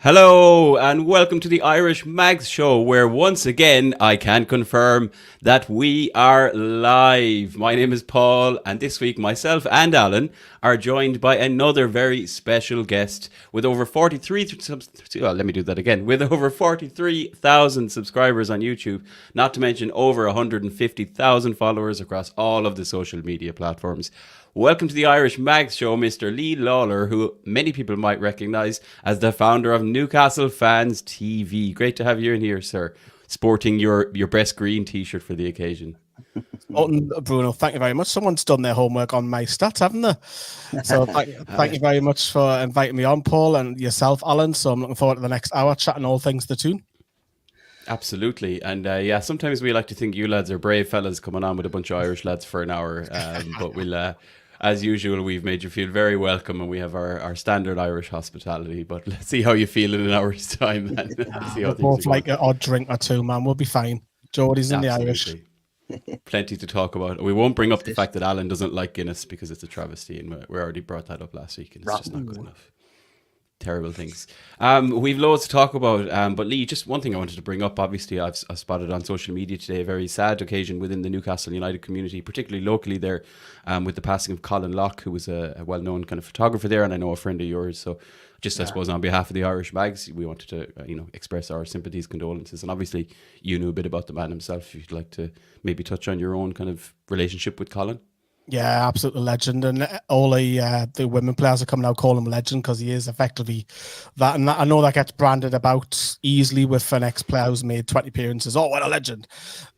Hello and welcome to the Irish Mags Show, where once again I can confirm that we are live. My name is Paul, and this week myself and Alan are joined by another very special guest with over 43,000 subscribers on YouTube, not to mention over 150,000 followers across all of the social media platforms. Welcome to the Irish Mags Show, Mr. Lee Lawler, who many people might recognise as the founder of Newcastle Fans TV. Great to have you in here, sir, sporting your best green t-shirt for the occasion. Bruno, thank you very much. Someone's done their homework on my stats, haven't they? So thank you very much for inviting me on, Paul, and yourself, Alan. So I'm looking forward to the next hour chatting all things the tune. Absolutely. And yeah, sometimes we like to think you lads are brave fellas coming on with a bunch of Irish lads for an hour. But we'll... as usual, we've made you feel very welcome, and we have our standard Irish hospitality. But let's see how you feel in an hour's time. And see how both like an odd drink or two, man. We'll be fine. Geordie's in the Irish. Plenty to talk about. We won't bring up the fact that Alan doesn't like Guinness because it's a travesty, and we already brought that up last week, and it's just not good enough. Terrible things. We've loads to talk about, but Lee, just one thing I wanted to bring up. Obviously, I've spotted on social media today a very sad occasion within the Newcastle United community, particularly locally there, with the passing of Colin, who was a well-known kind of photographer there, and I know a friend of yours. So just, I suppose, on behalf of the Irish Mags, we wanted to, express our sympathies, condolences, and obviously you knew a bit about the man himself. If you'd like to maybe touch on your own kind of relationship with Colin. Yeah, absolute legend, and all the women players are coming out calling him legend because he is effectively that. And I know that gets branded about easily with an ex-player who's made 20 appearances. Oh, what a legend!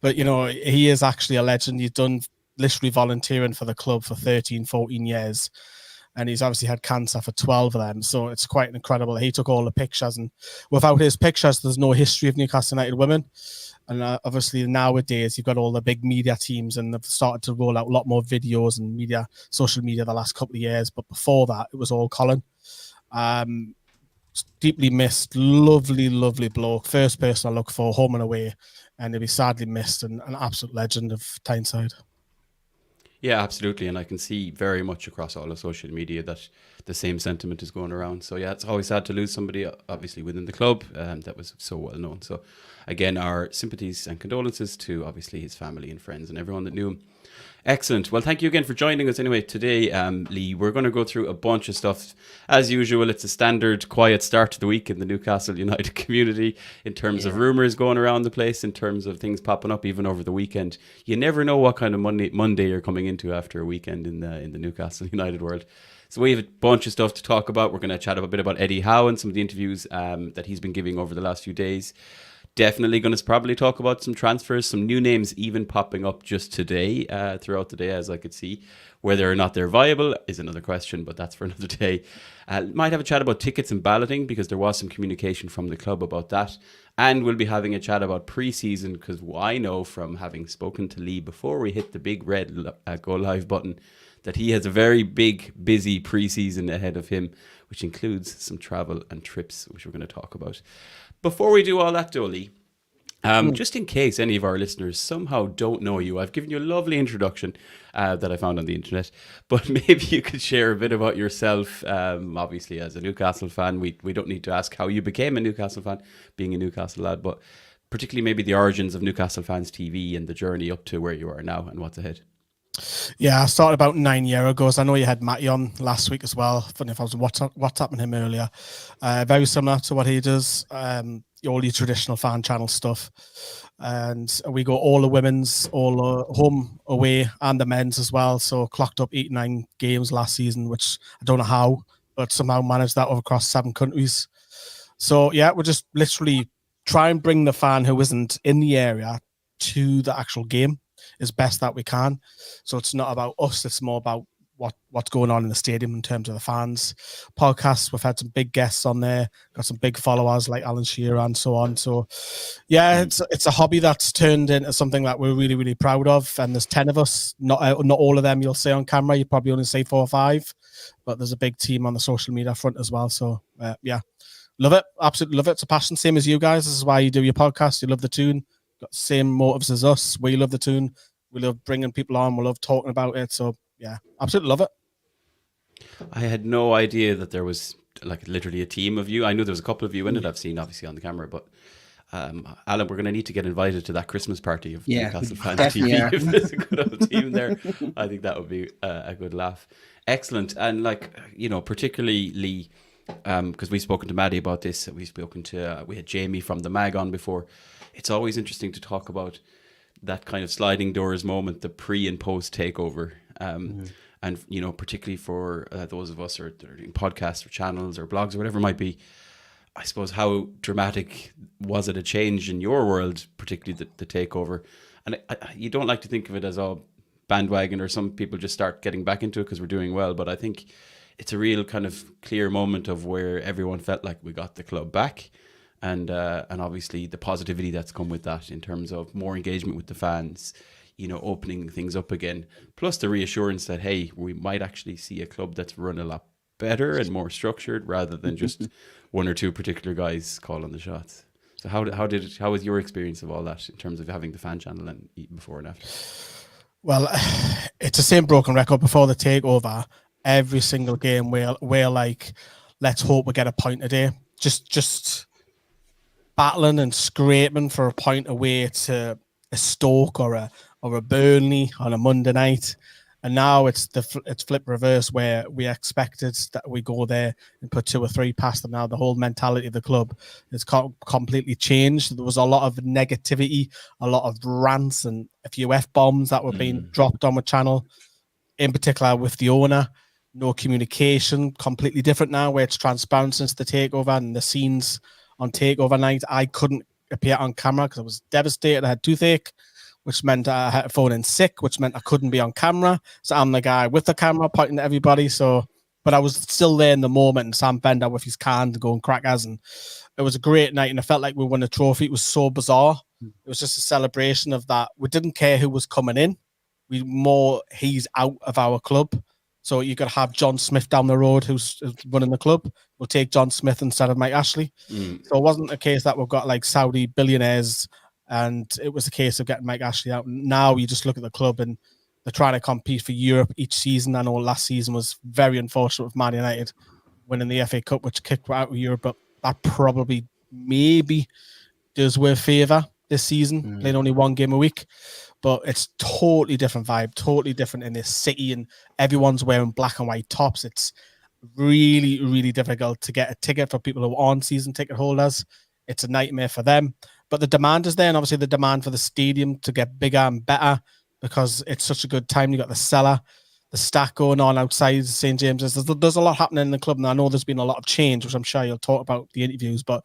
But he is actually a legend. He's done literally volunteering for the club for 13, 14 years, and he's obviously had cancer for 12 of them. So it's quite incredible. He took all the pictures, and without his pictures, there's no history of Newcastle United women. And obviously nowadays you've got all the big media teams, and they've started to roll out a lot more videos and social media the last couple of years. But before that, it was all Colin. Deeply missed, lovely bloke. First person I look for, home and away, and he'll be sadly missed, and an absolute legend of Tyneside. Yeah, absolutely. And I can see very much across all of social media that the same sentiment is going around. So yeah, it's always sad to lose somebody, obviously, within the club that was so well known. So again, our sympathies and condolences to obviously his family and friends and everyone that knew him. Excellent. Well, thank you again for joining us anyway today, Lee. We're going to go through a bunch of stuff. As usual, it's a standard quiet start to the week in the Newcastle United community in terms of rumours going around the place, in terms of things popping up even over the weekend. You never know what kind of Monday you're coming into after a weekend in the Newcastle United world. So we have a bunch of stuff to talk about. We're going to chat a bit about Eddie Howe and some of the interviews that he's been giving over the last few days. Definitely going to probably talk about some transfers, some new names even popping up just today, throughout the day, as I could see. Whether or not they're viable is another question, but that's for another day. Might have a chat about tickets and balloting, because there was some communication from the club about that. And we'll be having a chat about pre-season, because I know from having spoken to Lee before we hit the big red go live button that he has a very big, busy pre-season ahead of him, which includes some travel and trips, which we're going to talk about. Before we do all that, Dolly, just in case any of our listeners somehow don't know you, I've given you a lovely introduction that I found on the internet, but maybe you could share a bit about yourself. Obviously, as a Newcastle fan, we don't need to ask how you became a Newcastle fan, being a Newcastle lad, but particularly maybe the origins of Newcastle Fans TV and the journey up to where you are now and what's ahead. Yeah, I started about 9 years ago. So I know you had Matty on last week as well. Funny if I was WhatsApping him earlier. Very similar to what he does. All your traditional fan channel stuff. And we go all the women's, all home, away, and the men's as well. So clocked up 89 games last season, which I don't know how, but somehow managed that across 7 countries. So yeah, we're just literally try and bring the fan who isn't in the area to the actual game as best that we can. So it's not about us, it's more about what's going on in the stadium in terms of the fans. Podcasts, we've had some big guests on there, got some big followers like Alan Shearer and so on. So yeah, it's a hobby that's turned into something that we're really, really proud of. And there's 10 of us, not all of them you'll see on camera, you probably only see 4 or 5, but there's a big team on the social media front as well. So yeah, love it, absolutely love it. It's a passion, same as you guys. This is why you do your podcast. You love the tune, got the same motives as us. We love the tune, we love bringing people on, we love talking about it. So yeah, absolutely love it. I had no idea that there was like literally a team of you. I know there was a couple of you in it. I've seen obviously on the camera, but Alan, we're going to need to get invited to that Christmas party of Newcastle Fans TV. If there's a good old team there, I think that would be a good laugh. Excellent. And like, you know, particularly Lee, because we've spoken to Maddie about this. We had Jamie from the Mag on before. It's always interesting to talk about that kind of sliding doors moment, the pre and post takeover. And, you know, particularly for those of us who are doing podcasts or channels or blogs or whatever it might be, I suppose, how dramatic was it a change in your world, particularly the takeover? And you don't like to think of it as a bandwagon, or some people just start getting back into it because we're doing well. But I think it's a real kind of clear moment of where everyone felt like we got the club back. And obviously the positivity that's come with that in terms of more engagement with the fans, you know, opening things up again, plus the reassurance that, hey, we might actually see a club that's run a lot better and more structured rather than just one or two particular guys calling the shots. So how was your experience of all that in terms of having the fan channel and before and after? Well, it's the same broken record before the takeover. Every single game we're like, let's hope we get a point today. Just battling and scraping for a point away to a Stoke or a Burnley on a Monday night. And now it's flip reverse, where we expected that we go there and put 2 or 3 past them. Now the whole mentality of the club has completely changed. There was a lot of negativity, a lot of rants and a few F-bombs that were being dropped on the channel, in particular with the owner. No communication, completely different now, where it's transparent since the takeover, and the scenes on takeover night, I couldn't appear on camera because I was devastated. I had toothache, which meant I had to phone in sick, which meant I couldn't be on camera. So I'm the guy with the camera pointing to everybody. So, but I was still there in the moment, and Sam Bender with his can to go and crack us. And it was a great night, and I felt like we won a trophy. It was so bizarre. It was just a celebration of that. We didn't care who was coming in. He's out of our club. So you could have John Smith down the road who's running the club. We'll take John Smith instead of Mike Ashley. So it wasn't a case that we've got like Saudi billionaires, and it was a case of getting Mike Ashley out. Now you just look at the club and they're trying to compete for Europe each season. I know last season was very unfortunate with Man United winning the FA Cup, which kicked out of Europe, but that probably maybe does wear favour this season, playing only 1 game a week. But it's totally different vibe, totally different in this city, and everyone's wearing black and white tops. It's really, really difficult to get a ticket for people who aren't season ticket holders. It's a nightmare for them. But the demand is there, and obviously the demand for the stadium to get bigger and better because it's such a good time. You got the cellar, the stack going on outside St. James's. There's a lot happening in the club, and I know there's been a lot of change, which I'm sure you'll talk about the interviews. But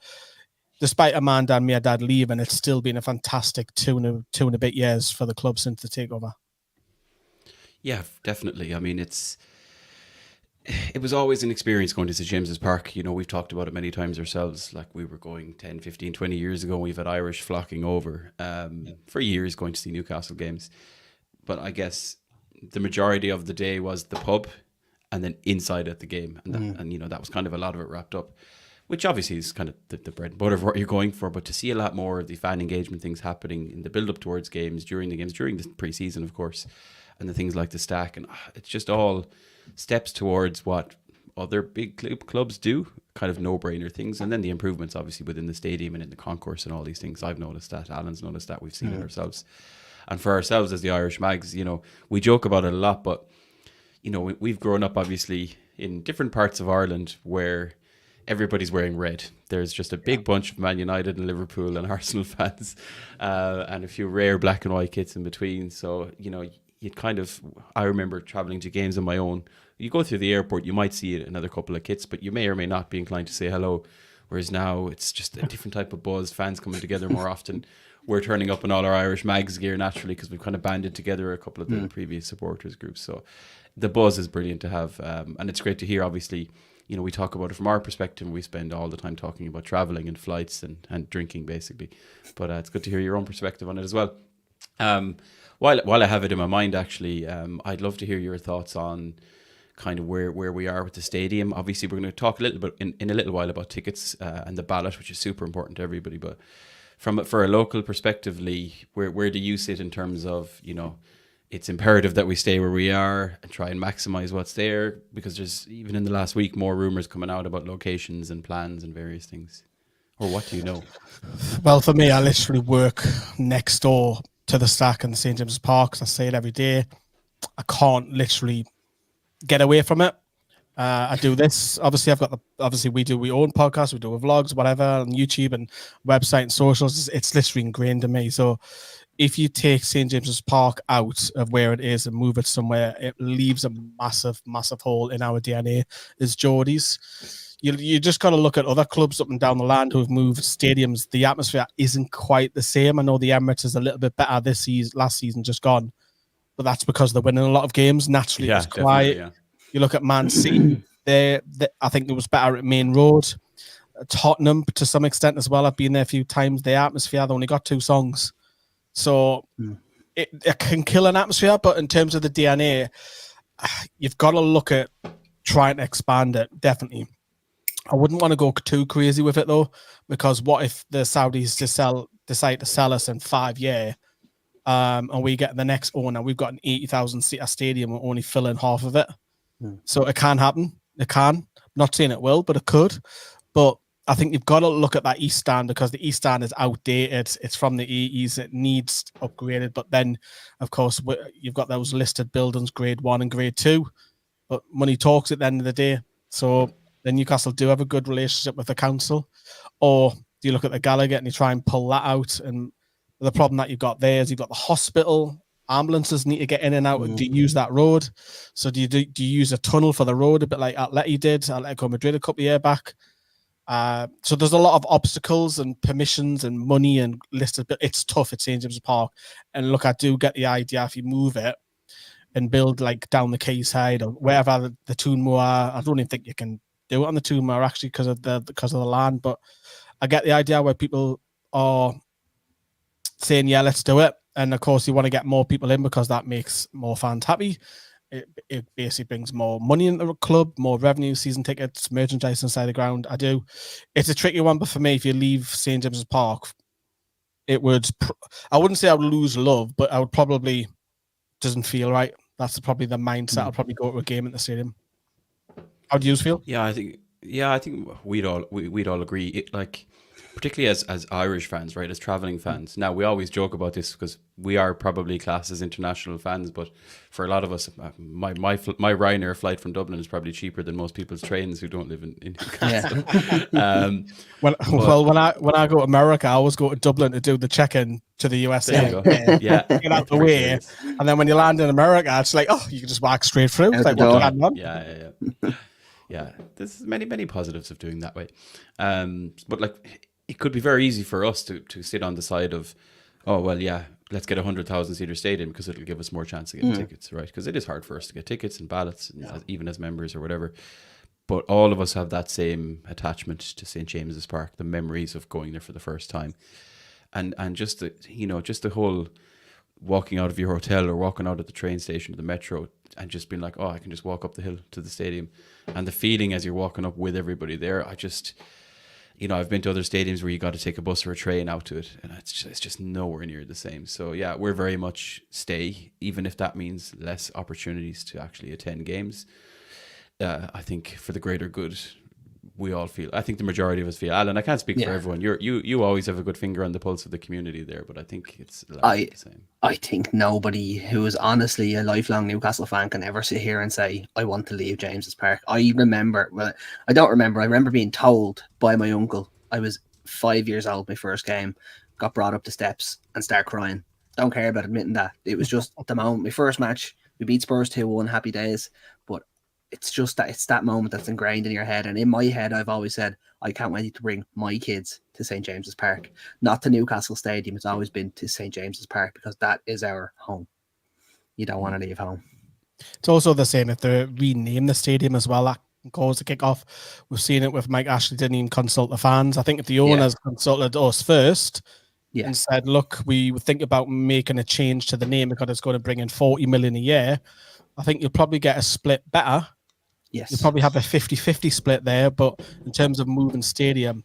despite Amanda and my dad leaving, it's still been a fantastic two and a bit years for the club since the takeover. Yeah, definitely. I mean, it was always an experience going to St. James's Park. You know, we've talked about it many times ourselves. Like, we were going 10, 15, 20 years ago. We've had Irish flocking over for years going to see Newcastle games. But I guess the majority of the day was the pub and then inside at the game. And you know, that was kind of a lot of it wrapped up, which obviously is kind of the bread and butter of what you're going for. But to see a lot more of the fan engagement things happening in the build-up towards games, during the pre-season, of course, and the things like the stack, and it's just all steps towards what other big clubs do, kind of no-brainer things. And then the improvements, obviously, within the stadium and in the concourse and all these things. I've noticed that. Alan's noticed that. We've seen it ourselves. And for ourselves as the Irish Mags, you know, we joke about it a lot, but, you know, we've grown up, obviously, in different parts of Ireland where everybody's wearing red. There's just a big bunch of Man United and Liverpool and Arsenal fans, and a few rare black and white kits in between. So, you know, I remember traveling to games on my own. You go through the airport, you might see another couple of kits, but you may or may not be inclined to say hello. Whereas now it's just a different type of buzz, fans coming together more often. We're turning up in all our Irish Mags gear naturally because we've kind of banded together a couple of the previous supporters groups. So the buzz is brilliant to have. And it's great to hear, obviously. You know, we talk about it from our perspective. We spend all the time talking about traveling and flights and drinking, basically. But it's good to hear your own perspective on it as well. While I have it in my mind, actually, I'd love to hear your thoughts on kind of where we are with the stadium. Obviously, we're going to talk a little bit in a little while about tickets and the ballot, which is super important to everybody. But for a local perspective, Lee, where do you sit in terms of, you know, it's imperative that we stay where we are and try and maximize what's there, because there's, even in the last week, more rumors coming out about locations and plans and various things. Or what do you know? Well, for me, I literally work next door to the Stack and St James's Park. I say it every day. I can't literally get away from it. I do this. Obviously, we own podcasts, we do vlogs, whatever, on YouTube and website and socials. It's literally ingrained in me. So if you take St James's Park out of where it is and move it somewhere, it leaves a massive, massive hole in our DNA as Geordies. You just got to look at other clubs up and down the land who have moved stadiums. The atmosphere isn't quite the same. I know the Emirates is a little bit better this season, last season just gone, but that's because they're winning a lot of games. Naturally, it's quiet. Yeah. You look at Man City, I think it was better at Main Road. Tottenham, to some extent as well. I've been there a few times. The atmosphere, they only got 2 songs. So it can kill an atmosphere, but in terms of the DNA, you've got to look at trying to expand it, definitely. I wouldn't want to go too crazy with it, though, because what if the Saudis decide to sell us in 5 years, and we get the next owner, we've got an 80,000 seater stadium, we're only filling half of it. So it can happen. It can. I'm not saying it will, but it could. But I think you've got to look at that East Stand, because the East Stand is outdated. It's from the 80s. It needs upgraded. But then, of course, you've got those listed buildings, grade 1 and grade 2. But money talks at the end of the day. So then Newcastle do have a good relationship with the council. Or do you look at the Gallagher and you try and pull that out? And the problem that you've got there is you've got the hospital. Ambulances need to get in and out. Do you use that road? So do you use a tunnel for the road, a bit like Atleti did, Atletico Madrid a couple of years back? So there's a lot of obstacles and permissions and money and listed. It's tough at St James's Park. And look, I do get the idea if you move it and build like down the quayside or wherever the Toonmoor are. I don't even think you can do it on the Toonmoor actually because of the land. But I get the idea where people are saying, yeah, let's do it. And of course, you want to get more people in because that makes more fans happy. It basically brings more money into the club, more revenue, season tickets, merchandise inside the ground. It's a tricky one, but for me, if you leave St James's Park, I wouldn't say I would lose love, but I would probably, doesn't feel right. That's probably the mindset. I'll probably go to a game at the stadium. How do you feel? Yeah, I think we'd all agree. Particularly as Irish fans, right? As traveling fans. Now, we always joke about this because we are probably classed as international fans, but for a lot of us, my Ryanair flight from Dublin is probably cheaper than most people's trains who don't live in Newcastle. Yeah. When I go to America, I always go to Dublin to do the check-in to the USA. Yeah. Get out the way. And then when you land in America, it's like, oh, you can just walk straight through. It's like, what's going on? Yeah. Yeah. There's many positives of doing that way. But it could be very easy for us to sit on the side of, oh, well, yeah, let's get 100,000 seater stadium because it'll give us more chance of getting tickets, right? Because it is hard for us to get tickets and ballots, and even as members or whatever. But all of us have that same attachment to St James's Park, the memories of going there for the first time. And just the whole walking out of your hotel or walking out at the train station or the metro and just being like, oh, I can just walk up the hill to the stadium. And the feeling as you're walking up with everybody there, I've been to other stadiums where you got to take a bus or a train out to it, and it's just nowhere near the same. So yeah, we're very much stay, even if that means less opportunities to actually attend games. I think for the greater good, we all feel. I think the majority of us feel. Alan, I can't speak for everyone. You always have a good finger on the pulse of the community there, but I think it's the same. I think nobody who is honestly a lifelong Newcastle fan can ever sit here and say, I want to leave James's Park. I remember being told by my uncle, I was 5 years old, my first game, got brought up the steps and start crying. Don't care about admitting that. It was just the moment. My first match, we beat Spurs 2-1, happy days. But it's just that it's that moment that's ingrained in your head. And in my head, I've always said, I can't wait to bring my kids to St James's Park, not to Newcastle Stadium. It's always been to St James's Park because that is our home. You don't want to leave home. It's also the same if they rename the stadium as well. That goes to kick off. We've seen it with Mike Ashley didn't even consult the fans. I think if the owners consulted us first and said, look, we would think about making a change to the name because it's going to bring in 40 million a year, I think you'll probably get a split better. Yes. You'll probably have a 50-50 split there, but in terms of moving stadium,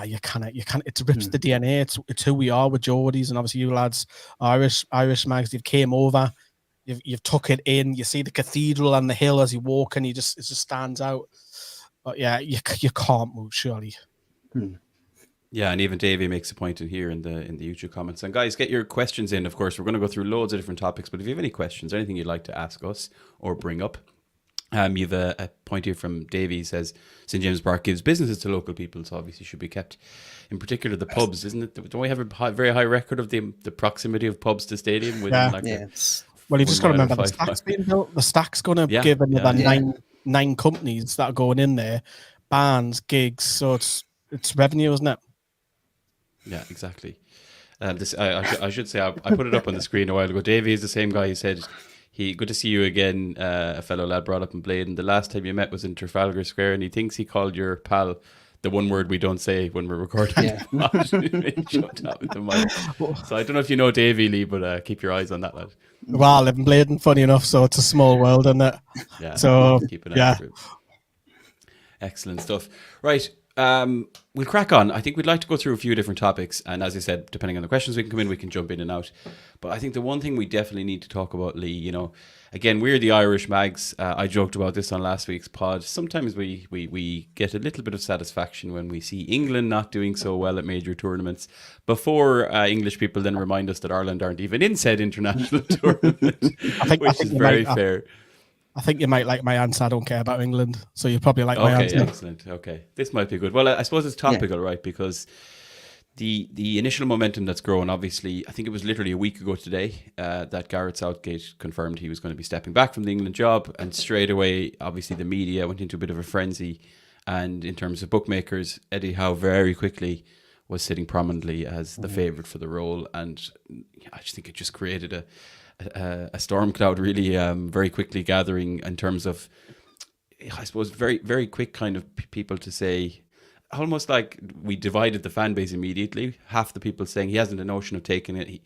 you can't. It rips the DNA. It's who we are with Geordies, and obviously you lads, Irish mags, you've came over. You've took it in. You see the cathedral and the hill as you walk, and it just stands out. But yeah, you can't move, surely. Yeah, and even Davey makes a point in here in the YouTube comments. And guys, get your questions in. Of course, we're going to go through loads of different topics, but if you have any questions, anything you'd like to ask us or bring up, you've a point here from Davey. He says St James Park gives businesses to local people, so obviously should be kept. In particular, the pubs, isn't it? Don't we have a very high record of the proximity of pubs to stadium? Well, you've just got to remember the Stack's being built. The Stack's going to give another nine companies that are going in there, bands, gigs. So it's revenue, isn't it? Yeah, exactly. I should say I put it up on the screen a while ago. Davey is the same guy who said good to see you again. A fellow lad brought up in Blade, and the last time you met was in Trafalgar Square, and he thinks he called your pal the one word we don't say when we're recording. Yeah. So I don't know if you know Davey, Lee, but keep your eyes on that lad. Well, I live in Blade, funny enough, so it's a small world, isn't it? Yeah. So keep an eye. Excellent stuff. Right. We'll crack on. I think we'd like to go through a few different topics, and as I said, depending on the questions we can come in, we can jump in and out. But I think the one thing we definitely need to talk about, Lee, again, we're the Irish Mags. I joked about this on last week's pod. Sometimes we get a little bit of satisfaction when we see England not doing so well at major tournaments before English people then remind us that Ireland aren't even in said international tournament, which is very fair. I think you might like my answer. I don't care about England, so you probably like my answer. Okay, excellent. Okay, this might be good. Well, I suppose it's topical, right? Because the initial momentum that's grown, obviously, I think it was literally a week ago today that Gareth Southgate confirmed he was going to be stepping back from the England job, and straight away, obviously, the media went into a bit of a frenzy. And in terms of bookmakers, Eddie Howe very quickly was sitting prominently as the favourite for the role, and I just think it just created a storm cloud really very quickly gathering in terms of, I suppose, very, very quick kind of people to say, almost like we divided the fan base immediately. Half the people saying he hasn't a notion of taking it.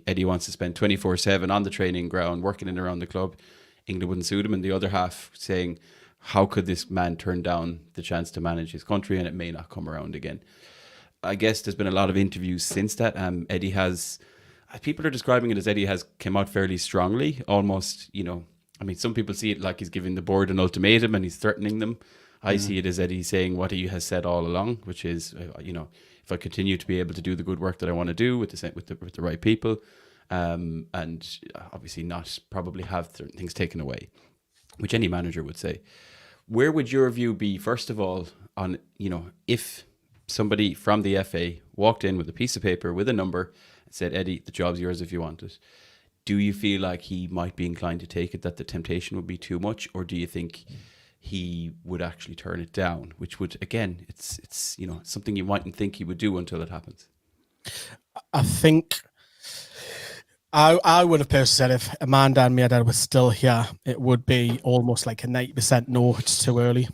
Eddie wants to spend 24/7 on the training ground, working in and around the club. England wouldn't suit him. And the other half saying, how could this man turn down the chance to manage his country and it may not come around again? I guess there's been a lot of interviews since that. Eddie has... People are describing it as Eddie has come out fairly strongly, almost, some people see it like he's giving the board an ultimatum and he's threatening them. I see it as Eddie saying what he has said all along, which is, if I continue to be able to do the good work that I want to do with the right people, and obviously not probably have certain things taken away, which any manager would say. Where would your view be, first of all, on, if somebody from the FA walked in with a piece of paper with a number, said, Eddie, the job's yours if you want it. Do you feel like he might be inclined to take it, that the temptation would be too much? Or do you think he would actually turn it down? Which would, again, it's something you mightn't think he would do until it happens. I think I would have personally said if Amanda and Mairdad were still here, it would be almost like a 90% no, it's too early.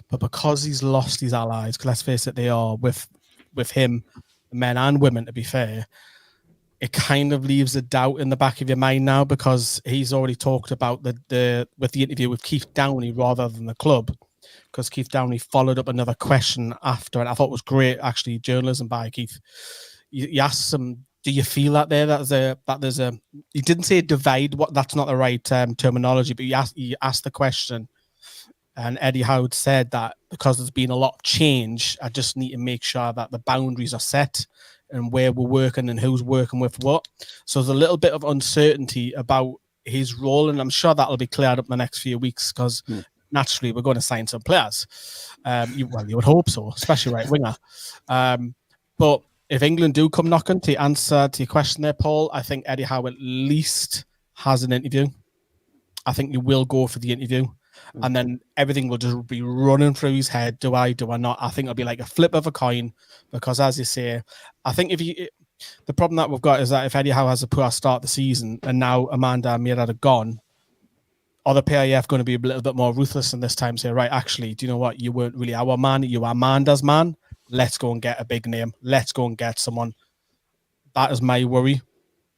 But because he's lost his allies, because let's face it, they are with him, men and women, to be fair, it kind of leaves a doubt in the back of your mind now, because he's already talked about with the interview with Keith Downey rather than the club, because Keith Downey followed up another question after, and I thought it was great, actually, journalism by Keith. He asked him, do you feel that there's a he didn't say divide, that's not the right terminology, but he asked the question, and Eddie Howe said that because there's been a lot of change, I just need to make sure that the boundaries are set and where we're working and who's working with what. So there's a little bit of uncertainty about his role, and I'm sure that'll be cleared up in the next few weeks, because naturally we're going to sign some players. You would hope so, especially right winger. But if England do come knocking, to answer to your question there, Paul, I think Eddie Howe at least has an interview. I think he will go for the interview. And then everything will just be running through his head. Do I not? I think it'll be like a flip of a coin, because as you say, I think the problem that we've got is that if Eddie Howe has a poor start the season and now Amanda and Mairdad are gone, are the PIF going to be a little bit more ruthless in this time? Say, right, actually, do you know what? You weren't really our man. You were Amanda's man. Let's go and get a big name. Let's go and get someone. That is my worry.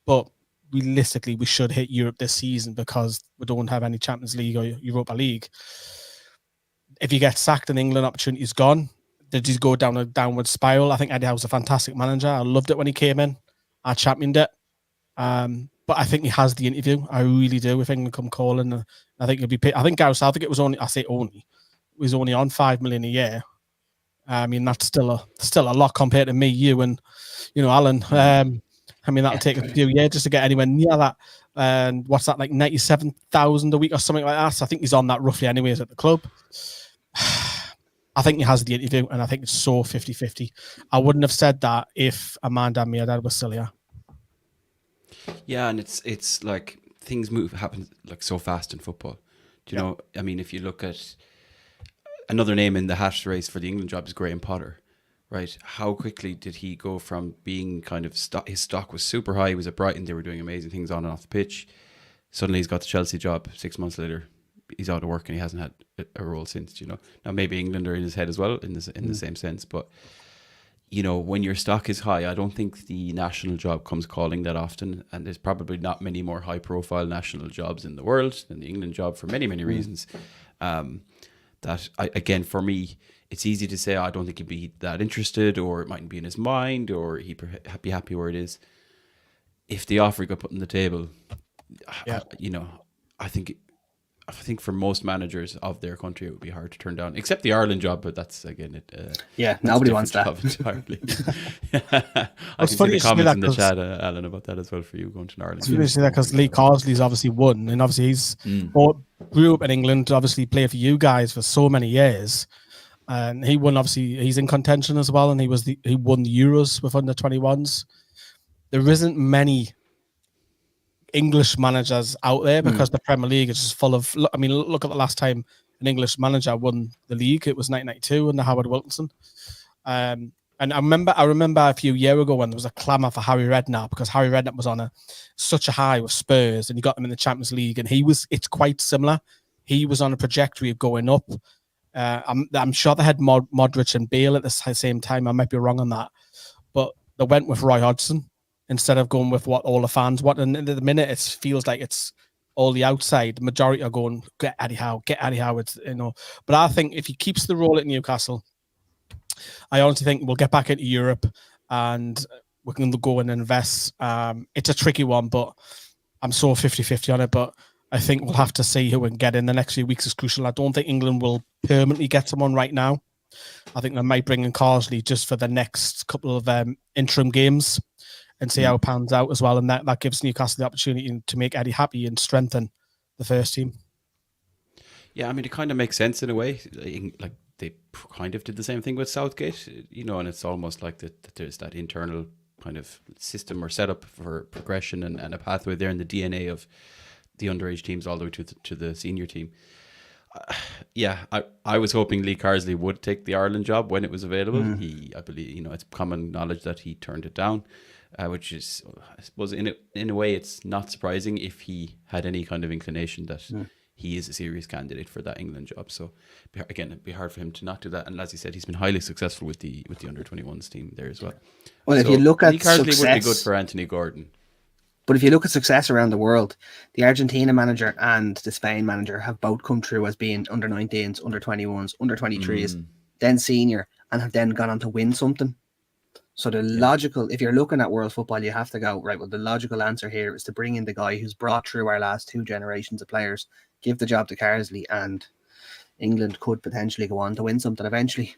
But realistically, we should hit Europe this season because we don't have any Champions League or Europa League. If you get sacked and England opportunity is gone, they just go down a downward spiral. I think Eddie Howe's a fantastic manager. I loved it when he came in. I championed it. but I think he has the interview. I really do. If England come calling, I think he'll be paid. I think Gareth Southgate was only, I say only, was only on $5 million a year. I mean, that's still a lot compared to me, you, and Alan. I mean, that'll take a few years just to get anywhere near that. And what's that, like 97,000 a week or something like that? So I think he's on that roughly anyways at the club. I think he has the interview, and I think it's so 50-50. I wouldn't have said that if Amanda Mirdad was still here. Yeah, and it's like things happen like so fast in football. Do you know? I mean, if you look at another name in the hat race for the England job is Graham Potter, right? How quickly did he go from being kind of his stock was super high? He was at Brighton; they were doing amazing things on and off the pitch. Suddenly, he's got the Chelsea job. 6 months later, he's out of work and he hasn't had a role since. Now maybe England are in his head as well in the same sense, but. When your stock is high, I don't think the national job comes calling that often. And there's probably not many more high profile national jobs in the world than the England job for many, many reasons. Again, for me, it's easy to say, I don't think he'd be that interested, or it mightn't be in his mind, or he'd be happy where it is. If the offer got put on the table, I think for most managers of their country, it would be hard to turn down, except the Ireland job. But that's again, nobody wants that. Entirely. I can see the comments in the chat, Alan, about that as well for you going to Ireland. It's funny that because Lee Carsley's obviously won, and obviously he's grew up in England, obviously played for you guys for so many years, and he won. Obviously, he's in contention as well, and he won the Euros with under-21s. There isn't many English managers out there because the Premier League is just full of. I mean, look at the last time an English manager won the league. It was 1992 under Howard Wilkinson. And I remember a few years ago when there was a clamour for Harry Redknapp because Harry Redknapp was on such a high with Spurs and he got them in the Champions League, and it's quite similar. He was on a trajectory of going up. I'm sure they had Modric and Bale at the same time. I might be wrong on that, but they went with Roy Hodgson instead of going with what all the fans want. And at the minute, it feels like it's all the outside. The majority are going, get Eddie Howe. It's, But I think if he keeps the role at Newcastle, I honestly think we'll get back into Europe and we can go and invest. It's a tricky one, but I'm so 50-50 on it. But I think we'll have to see who we can get in the next few weeks is crucial. I don't think England will permanently get someone right now. I think they might bring in Carsley just for the next couple of interim games and see how it pans out as well. And that gives Newcastle the opportunity to make Eddie happy and strengthen the first team. Yeah, I mean, it kind of makes sense in a way. Like they kind of did the same thing with Southgate, and it's almost like that there's that internal kind of system or setup for progression and a pathway there in the DNA of the underage teams all the way to the senior team. I was hoping Lee Carsley would take the Ireland job when it was available. I believe, it's common knowledge that he turned it down. Which is, I suppose, in a way, it's not surprising if he had any kind of inclination that he is a serious candidate for that England job. So, again, it'd be hard for him to not do that. And as he said, he's been highly successful with the under-21s team there as well. Well, if you look at Lee Carsley success, would be good for Anthony Gordon. But if you look at success around the world, the Argentina manager and the Spain manager have both come through as being under-19s, under-21s, under-23s, then senior, and have then gone on to win something. So the logical, if you're looking at world football, you have to go, right, well, the logical answer here is to bring in the guy who's brought through our last two generations of players, give the job to Carsley, and England could potentially go on to win something eventually.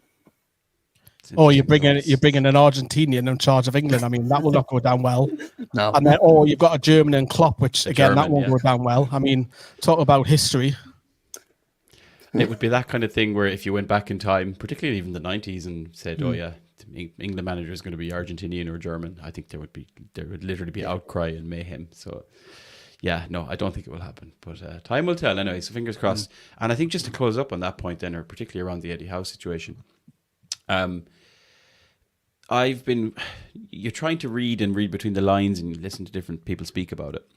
Or you're bringing an Argentinian in charge of England. I mean, that will not go down well. No. And then, or you've got a German and Klopp, which again, that won't go down well. I mean, talk about history. It would be that kind of thing where if you went back in time, particularly even the 90s, and said, oh yeah, the England manager is going to be Argentinian or German, I think there would literally be outcry and mayhem. So yeah, no, I don't think it will happen, but time will tell anyway, so fingers crossed. And I think just to close up on that point then, or particularly around the Eddie Howe situation, you're trying to read between the lines and listen to different people speak about it.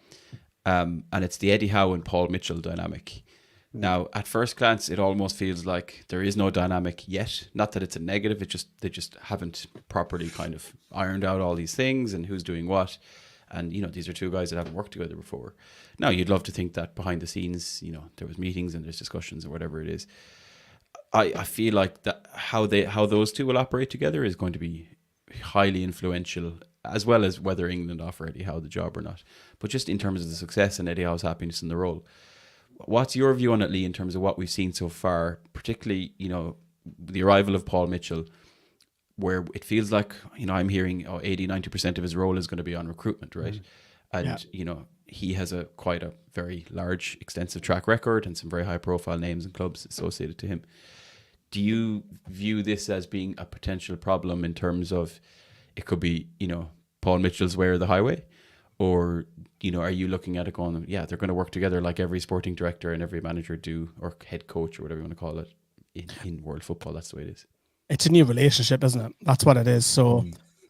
And it's the Eddie Howe and Paul Mitchell dynamic. Now, at first glance, it almost feels like there is no dynamic yet. Not that it's a negative, they just haven't properly kind of ironed out all these things and who's doing what. And, these are two guys that haven't worked together before. Now, you'd love to think that behind the scenes, there was meetings and there's discussions or whatever it is. I feel like that how those two will operate together is going to be highly influential as well as whether England offer Eddie Howe the job or not. But just in terms of the success and Eddie Howe's happiness in the role, what's your view on it, Lee, in terms of what we've seen so far, particularly, the arrival of Paul Mitchell, where it feels like, I'm hearing 80-90% of his role is going to be on recruitment, right? And, he has quite a very large, extensive track record and some very high profile names and clubs associated to him. Do you view this as being a potential problem in terms of it could be, Paul Mitchell's way or the highway? Or, are you looking at it going, yeah, they're going to work together like every sporting director and every manager do, or head coach or whatever you want to call it in world football? That's the way it is. It's a new relationship, isn't it? That's what it is. So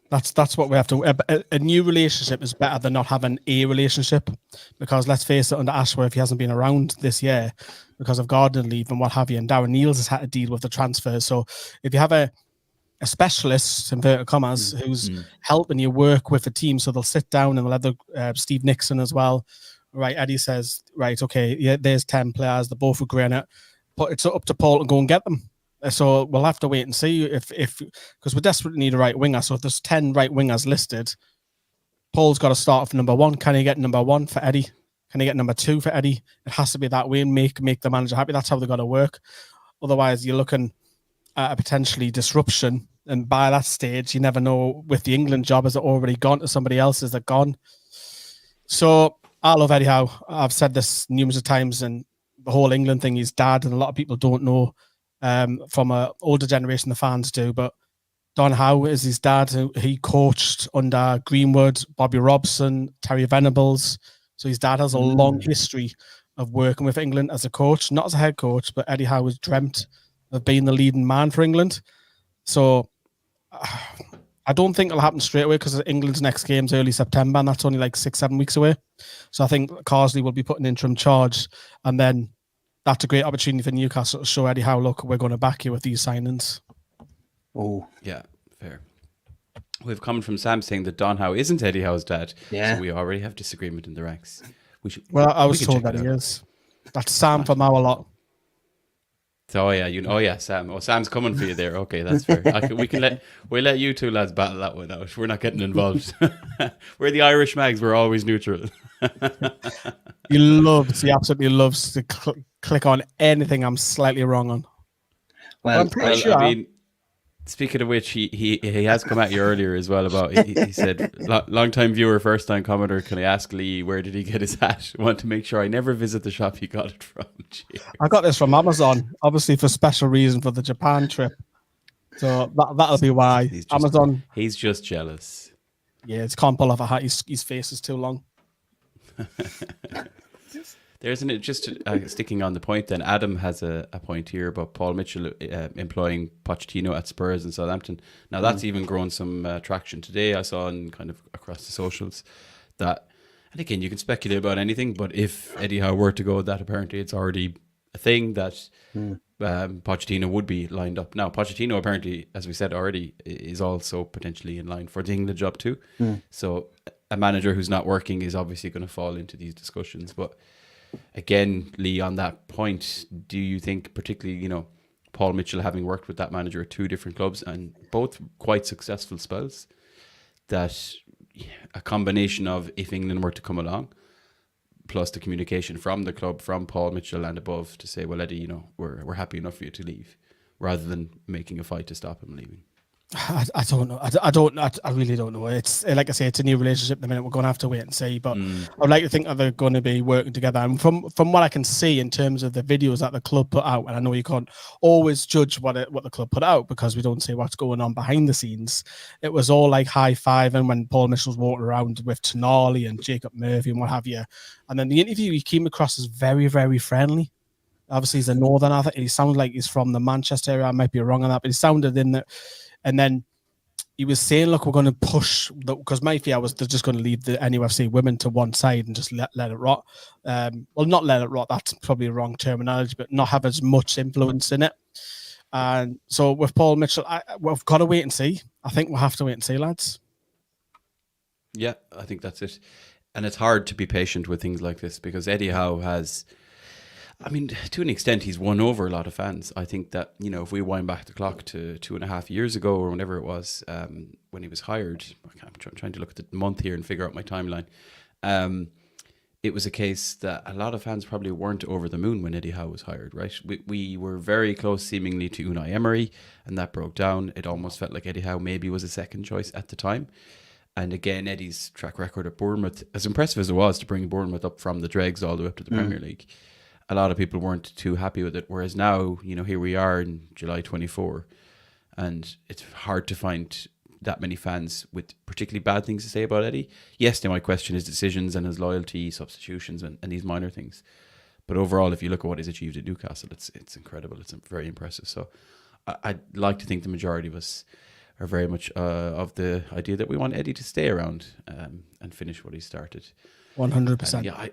that's what we have to. A new relationship is better than not having a relationship, because let's face it, under Ashworth, he hasn't been around this year because of gardening leave and what have you. And Darren Neils has had to deal with the transfers. So if you have a specialist, inverted commas, who's helping you work with the team, so they'll sit down and they'll have the Steve Nixon as well. Right, Eddie says, right, okay, yeah, there's 10 players, they're both agreeing it, but it's up to Paul to go and get them. So we'll have to wait and see if because we desperately need a right winger. So if there's 10 right wingers listed, Paul's got to start off number 1. Can he get number 1 for Eddie? Can he get number 2 for Eddie? It has to be that way and make the manager happy. That's how they got to work. Otherwise, you're looking at a potentially disruption. And by that stage, you never know with the England job, has it already gone to somebody else? Is it gone? So I love Eddie Howe. I've said this numerous of times, and the whole England thing, his dad, and a lot of people don't know. From an older generation, the fans do, but Don Howe is his dad. He coached under Greenwood, Bobby Robson, Terry Venables. So his dad has a long history of working with England as a coach, not as a head coach, but Eddie Howe has dreamt of being the leading man for England. So I don't think it'll happen straight away, because England's next game's early September, and that's only like 6-7 weeks away. So I think Carsley will be put in interim charge, and then that's a great opportunity for Newcastle to show Eddie Howe, look, we're going to back you with these signings. Oh, yeah, fair. We've come from Sam saying that Don Howe isn't Eddie Howe's dad. Yeah. So we already have disagreement in the ranks. I was told that he is. That's Sam from our lot. So, Sam. Oh, Sam's coming for you there. Okay, that's fair. We'll let you two lads battle that one out. We're not getting involved. We're the Irish Mags. We're always neutral. He absolutely loves to click on anything I'm slightly wrong on. Well, I'm pretty sure. I mean, speaking of which, he has come at you earlier as well about, he said, long-time viewer, first-time commenter, can I ask Lee, where did he get his hat? I want to make sure I never visit the shop he got it from. Cheers. I got this from Amazon, obviously for special reason for the Japan trip. So that'll be why. Amazon. He's just jealous. Yeah, it's can't pull off a hat. His face is too long. Sticking on the point then, Adam has a point here about Paul Mitchell employing Pochettino at Spurs and Southampton. Now that's even grown some traction today. I saw in kind of across the socials that, and again, you can speculate about anything, but if Eddie Howe were to go, that apparently it's already a thing that Pochettino would be lined up. Now Pochettino apparently, as we said already, is also potentially in line for the England job too. So a manager who's not working is obviously going to fall into these discussions. But again, Lee, on that point, do you think particularly, Paul Mitchell having worked with that manager at 2 different clubs and both quite successful spells, that a combination of, if England were to come along, plus the communication from the club, from Paul Mitchell and above to say, well, Eddie, we're happy enough for you to leave, rather than making a fight to stop him leaving? I don't know. I really don't know. It's like I say, it's a new relationship. The minute we're going to have to wait and see. But I would like to think that they're going to be working together. And from what I can see in terms of the videos that the club put out, and I know you can't always judge what the club put out because we don't see what's going on behind the scenes. It was all like high fiving when Paul Mitchell was walking around with Tonali and Jacob Murphy and what have you. And then the interview, he came across as very, very friendly. Obviously, he's a northerner. He sounds like he's from the Manchester area. I might be wrong on that, but he sounded in the. And then he was saying, look, we're going to push, because my fear was they're just going to leave the NUFC women to one side and just let it rot. Well, not let it rot, that's probably a wrong terminology, but not have as much influence in it. And so with Paul Mitchell, we've got to wait and see. I think we'll have to wait and see, lads. Yeah, I think that's it. And it's hard to be patient with things like this because Eddie Howe has... I mean, to an extent, he's won over a lot of fans. I think that, you know, if we wind back the clock to 2.5 years ago or whenever it was, when he was hired, I'm trying to look at the month here and figure out my timeline. It was a case that a lot of fans probably weren't over the moon when Eddie Howe was hired, right? We were very close seemingly to Unai Emery, and that broke down. It almost felt like Eddie Howe maybe was a second choice at the time. And again, Eddie's track record at Bournemouth, as impressive as it was to bring Bournemouth up from the dregs all the way up to the Premier League, a lot of people weren't too happy with it. Whereas now, you know, here we are in July 24, and it's hard to find that many fans with particularly bad things to say about Eddie. Yes, they might question his decisions and his loyalty, substitutions, and these minor things. But overall, if you look at what he's achieved at Newcastle, it's incredible. It's very impressive. So I'd like to think the majority of us are very much of the idea that we want Eddie to stay around and finish what he started. 100%. Yeah,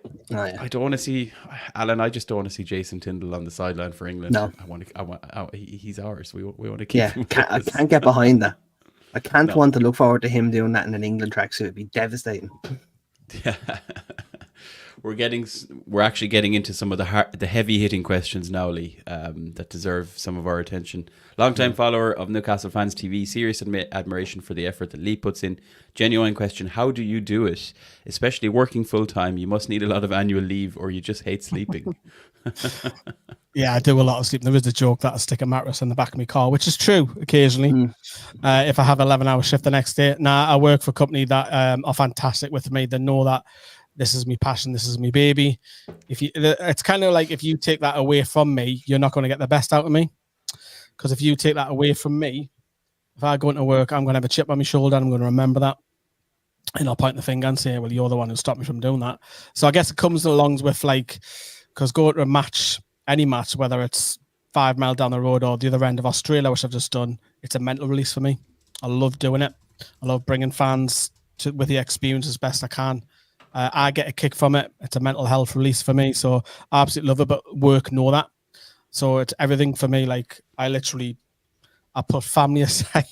I don't want to see Alan. I just don't want to see Jason Tindall on the sideline for England. No, he's ours. We want to keep him. I can't get behind that. I can't want to look forward to him doing that in an England tracksuit. It'd be devastating. Yeah. We're actually getting into some of the heavy hitting questions now, Lee, that deserve some of our attention. Long-time follower of Newcastle Fans TV, serious admiration for the effort that Lee puts in. Genuine question: how do you do it? Especially working full time, you must need a lot of annual leave, or you just hate sleeping. Yeah, I do a lot of sleeping. There is a joke that I stick a mattress in the back of my car, which is true occasionally. If I have 11-hour shift the next day. I work for a company that are fantastic with me. They know that this is my passion, this is my baby. It's kind of like if you take that away from me, you're not going to get the best out of me. Because if you take that away from me, if I go into work, I'm going to have a chip on my shoulder and I'm going to remember that. And I'll point the finger and say, well, you're the one who stopped me from doing that. So I guess it comes along with because going to a match, any match, whether it's 5 miles down the road or the other end of Australia, which I've just done, it's a mental release for me. I love doing it. I love bringing fans with the experience as best I can. I get a kick from it. It's a mental health release for me. So I absolutely love it, but work know that. So it's everything for me. Like I put family aside.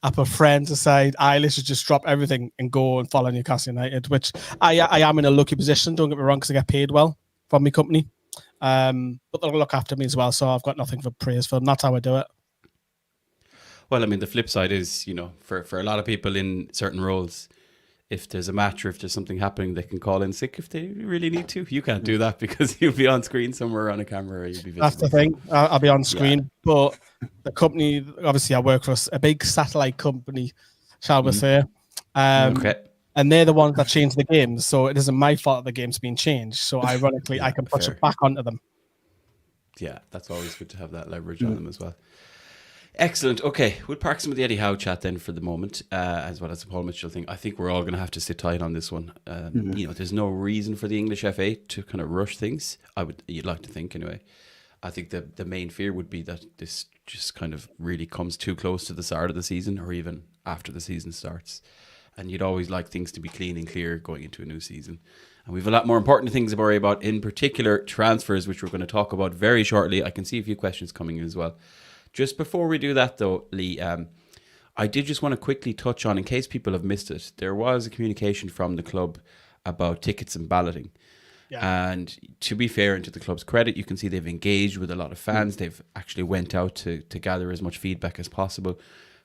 I put friends aside. I literally just drop everything and go and follow Newcastle United, which I am in a lucky position. Don't get me wrong, because I get paid well from my company. But they'll look after me as well. So I've got nothing for praise for them. That's how I do it. Well, I mean, the flip side is, you know, for a lot of people in certain roles, if there's a match or if there's something happening, they can call in sick if they really need to. You can't do that because you'll be on screen somewhere on a camera. Or you'll be visible. That's the thing. I'll be on screen. Yeah. But the company, obviously I work for a big satellite company, shall we say. Okay. And they're the ones that change the games. So it isn't my fault that the game's been changed. So ironically, I can push it back onto them. Yeah, that's always good to have that leverage on them as well. Excellent. Okay, we'll park some of the Eddie Howe chat then for the moment, as well as the Paul Mitchell thing. I think we're all going to have to sit tight on this one. You know, there's no reason for the English FA to kind of rush things. You'd like to think anyway. I think the main fear would be that this just kind of really comes too close to the start of the season, or even after the season starts. And you'd always like things to be clean and clear going into a new season. And we have a lot more important things to worry about, in particular transfers, which we're going to talk about very shortly. I can see a few questions coming in as well. Just before we do that, though, Lee, I did just want to quickly touch on, in case people have missed it, there was a communication from the club about tickets and balloting. Yeah. And to be fair, and to the club's credit, you can see they've engaged with a lot of fans. They've actually went out to gather as much feedback as possible,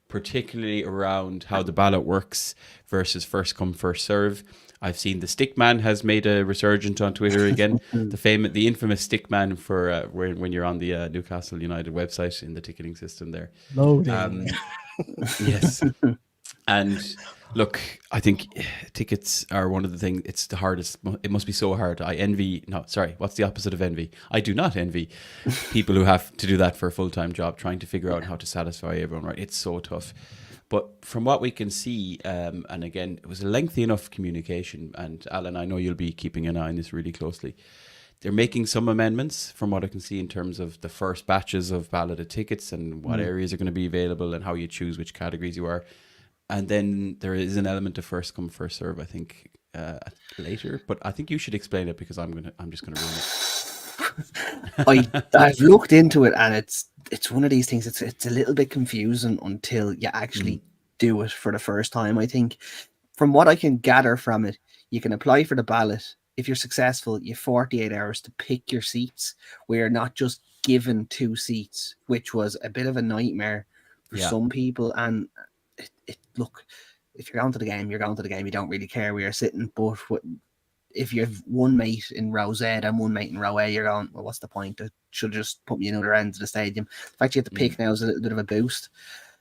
particularly around how the ballot works versus first come, first serve. I've seen the Stickman has made a resurgence on Twitter again. The infamous Stickman for when you're on the Newcastle United website in the ticketing system there. Yes. And look, I think tickets are one of the things, it's the hardest. It must be so hard. What's the opposite of envy? I do not envy people who have to do that for a full-time job, trying to figure out how to satisfy everyone, right? It's so tough. But from what we can see, and again, it was a lengthy enough communication, and Alan, I know you'll be keeping an eye on this really closely. They're making some amendments from what I can see in terms of the first batches of balloted tickets and what areas are going to be available and how you choose which categories you are. And then there is an element of first come, first serve, I think, later. But I think you should explain it because I'm just going to ruin it. I've looked into it, and it's one of these things. It's a little bit confusing until you actually do it for the first time. I think, from what I can gather from it, you can apply for the ballot if you're successful, you have 48 hours to pick your seats. We are not just given 2 seats, which was a bit of a nightmare for some people. And look, if you're going to the game, you're going to the game. You don't really care where you're sitting. But if you have one mate in row Z and one mate in row A, you're going, well, what's the point? It should just put me in other ends of the stadium. The fact you have to pick now is a little bit of a boost.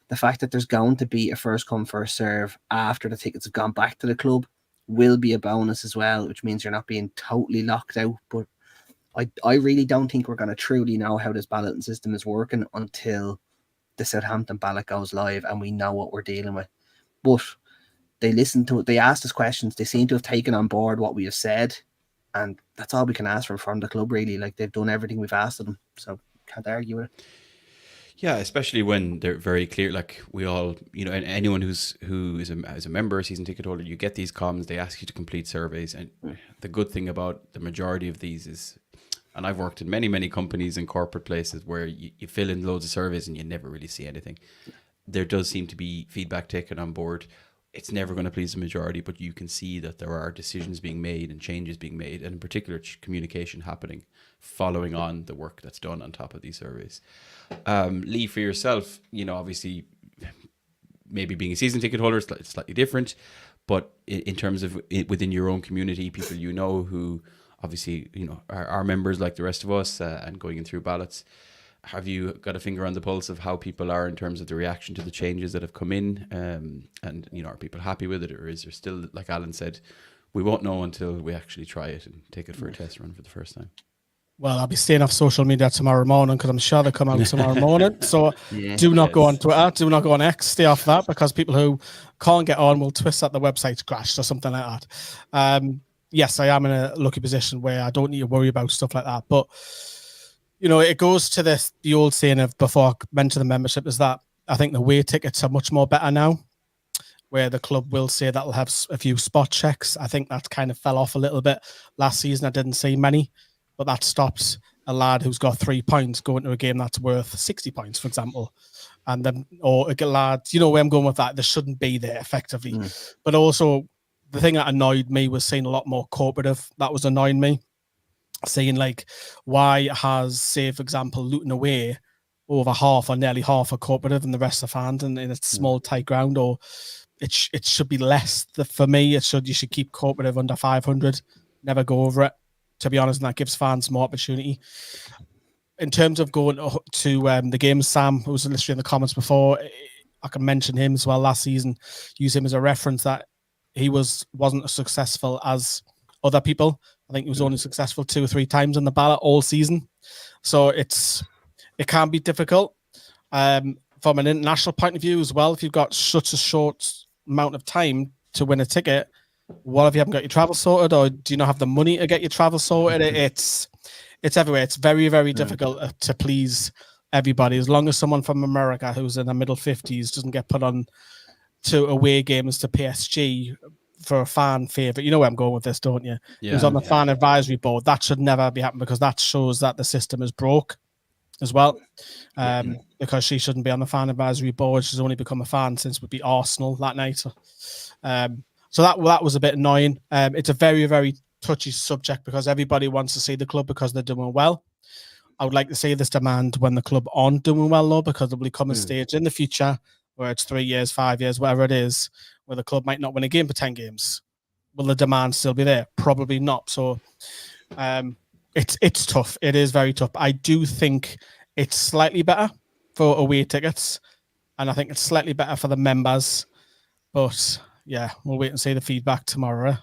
The fact that there's going to be a first come, first serve after the tickets have gone back to the club will be a bonus as well, which means you're not being totally locked out. But I really don't think we're going to truly know how this balloting system is working until the Southampton ballot goes live and we know what we're dealing with. But they listened to it, they asked us questions, they seem to have taken on board what we have said, and that's all we can ask from the club, really. Like, they've done everything we've asked of them, so can't argue with it. Yeah, especially when they're very clear. Like, we all, you know, and anyone who is a member, season ticket holder, you get these comms. They ask you to complete surveys, and the good thing about the majority of these is, and I've worked in many companies and corporate places where you fill in loads of surveys and you never really see anything. There does seem to be feedback taken on board. It's never going to please the majority, but you can see that there are decisions being made and changes being made, and in particular communication happening following on the work that's done on top of these surveys. Lee, for yourself, you know, obviously maybe being a season ticket holder is slightly different, but in terms of within your own community, people you know who obviously, you know, are members like the rest of us and going in through ballots, have you got a finger on the pulse of how people are in terms of the reaction to the changes that have come in? And, you know, are people happy with it, or is there still, like Alan said, we won't know until we actually try it and take it for a test run for the first time? Well, I'll be staying off social media tomorrow morning because I'm sure they come out tomorrow morning. So do not go on Twitter, do not go on X, stay off that, because people who can't get on will twist that the website's crashed or something like that. Yes, I am in a lucky position where I don't need to worry about stuff like that. But, you know, it goes to the old saying of, before I mention the membership, is that I think the away tickets are much more better now, where the club will say that'll have a few spot checks. I think that kind of fell off a little bit last season. I didn't see many, but that stops a lad who's got 3 points going to a game that's worth 60 points, for example. And then, or a lad, you know where I'm going with that, they shouldn't be there effectively. But also, the thing that annoyed me was seeing a lot more corporative. That was annoying me. Saying, like, why has, say, for example, Luton away over half or nearly half a corporative and the rest of the fans in a small, tight ground? Or it should be less. For me, you should keep corporative under 500, never go over it, to be honest, and that gives fans more opportunity. In terms of going to the games, Sam, who was literally in the comments before, I can mention him as well last season, use him as a reference that he wasn't as successful as other people. I think he was only successful 2 or 3 times in the ballot all season. So it can be difficult. From an international point of view as well, if you've got such a short amount of time to win a ticket, what if you haven't got your travel sorted, or do you not have the money to get your travel sorted? It's everywhere. It's very, very difficult to please everybody. As long as someone from America who's in their middle 50s doesn't get put on to away games to PSG for a fan favourite. You know where I'm going with this, don't you? Yeah, who's on the fan advisory board. That should never be happening, because that shows that the system is broke as well. Because she shouldn't be on the fan advisory board. She's only become a fan since we beat Arsenal that night. So that was a bit annoying. It's a very, very touchy subject because everybody wants to see the club because they're doing well. I would like to see this demand when the club aren't doing well, though, because there will come a stage in the future where it's 3 years, 5 years, whatever it is, where the club might not win a game for 10 games. Will the demand still be there? Probably not. So it's tough. It is very tough. I do think it's slightly better for away tickets, and I think it's slightly better for the members. But yeah, we'll wait and see the feedback tomorrow.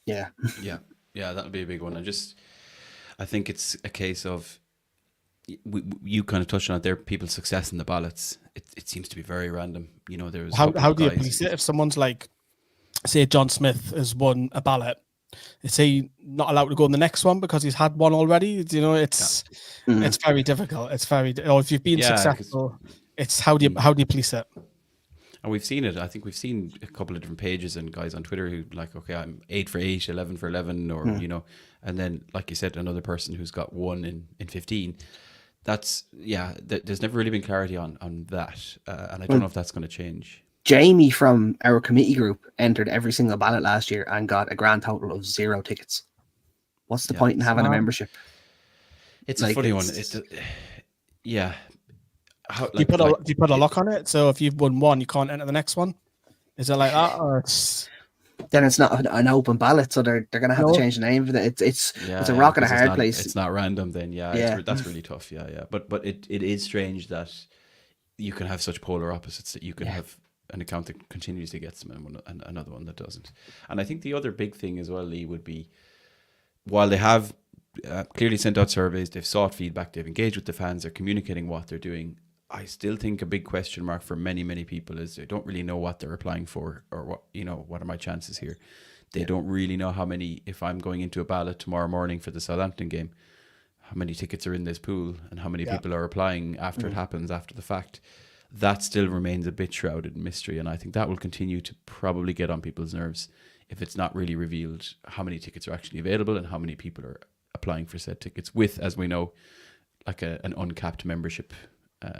Yeah, that'll be a big one. I think it's a case of, you kind of touched on it there, people's success in the ballots. It seems to be very random. You know, there's how do you police it? If someone's like, say, John Smith has won a ballot, is he not allowed to go in the next one because he's had one already? You know, it's very difficult. It's very, or if you've been successful, it's how do you police it? And we've seen it. I think we've seen a couple of different pages and guys on Twitter who like, okay, I'm 8 for 8, 11 for 11, or you know, and then like you said, another person who's got 1 in 15. That's there's never really been clarity on that, and I don't know if that's going to change. Jamie from our committee group entered every single ballot last year and got a grand total of 0 tickets. What's the point in having a membership? It's a funny one. Yeah. Do you put a lock on it? So if you've won one, you can't enter the next one? Is it like that? Or then it's not an open ballot, so they're going to have to change the name of it. It's a rock and a hard place. It's not random then, that's really tough, But it is strange that you can have such polar opposites, that you can have an account that continuously gets them and another one that doesn't. And I think the other big thing as well, Lee, would be, while they have clearly sent out surveys, they've sought feedback, they've engaged with the fans, they're communicating what they're doing, I still think a big question mark for many, many people is they don't really know what they're applying for, or what are my chances here. They don't really know how many, if I'm going into a ballot tomorrow morning for the Southampton game, how many tickets are in this pool and how many people are applying after it happens, after the fact. That still remains a bit shrouded in mystery, and I think that will continue to probably get on people's nerves if it's not really revealed how many tickets are actually available and how many people are applying for said tickets with, as we know, like an uncapped membership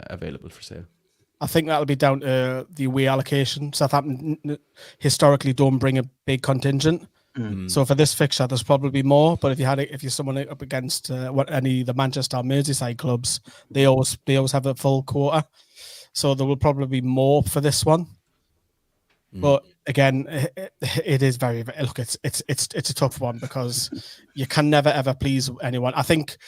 available for sale. I think that'll be down to the away allocation. Southampton historically don't bring a big contingent, so for this fixture there's probably more. But if you're someone up against any of the Manchester or Merseyside clubs, they always have a full quota, so there will probably be more for this one. But again, it is very, very, look, it's a tough one because you can never ever please anyone. I think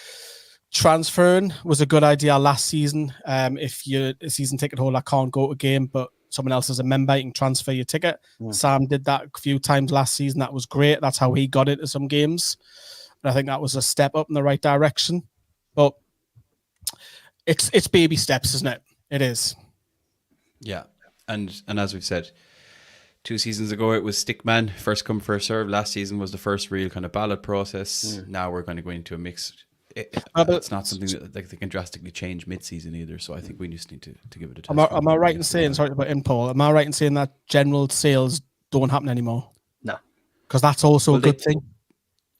transferring was a good idea last season. If you're a season ticket holder can't go to a game, but someone else is a member, you can transfer your ticket. Sam did that a few times last season. That was great. That's how he got into some games. And I think that was a step up in the right direction. But it's baby steps, isn't it? It is. Yeah. And as we've said, 2 seasons ago it was stickman, first come, first serve. Last season was the first real kind of ballot process. Now we're going to go into a mix. It's not something that they can drastically change mid-season either, so I think we just need to give it a test. Am I right in saying, sorry about Paul, am I right in saying that general sales don't happen anymore? No. Because that's also a good thing.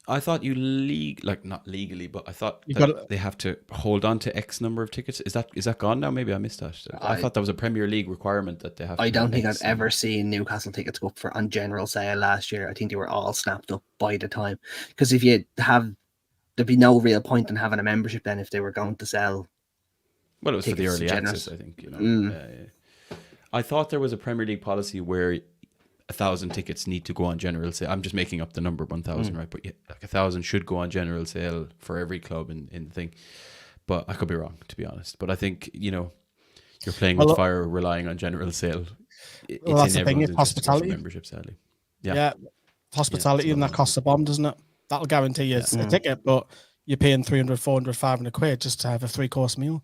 I thought not legally, but I thought they have to hold on to X number of tickets. Is that gone now? Maybe I missed that. I thought that was a Premier League requirement that they have. I don't think I've ever seen Newcastle tickets go up on general sale last year. I think they were all snapped up by the time. Because if you have, there'd be no real point in having a membership then if they were going to sell. Well, it was for the early access, I think. I thought there was a Premier League policy where 1,000 tickets need to go on general sale. I'm just making up the number 1,000, right? But 1,000 should go on general sale for every club in the thing. But I could be wrong, to be honest. But I think, you're playing with fire, relying on general sale. That's the thing, it's hospitality. Membership, sadly. Yeah. Hospitality, and that costs a bomb, doesn't it? That'll guarantee you a ticket, but you're paying 300, 400, 500 quid just to have a 3-course meal.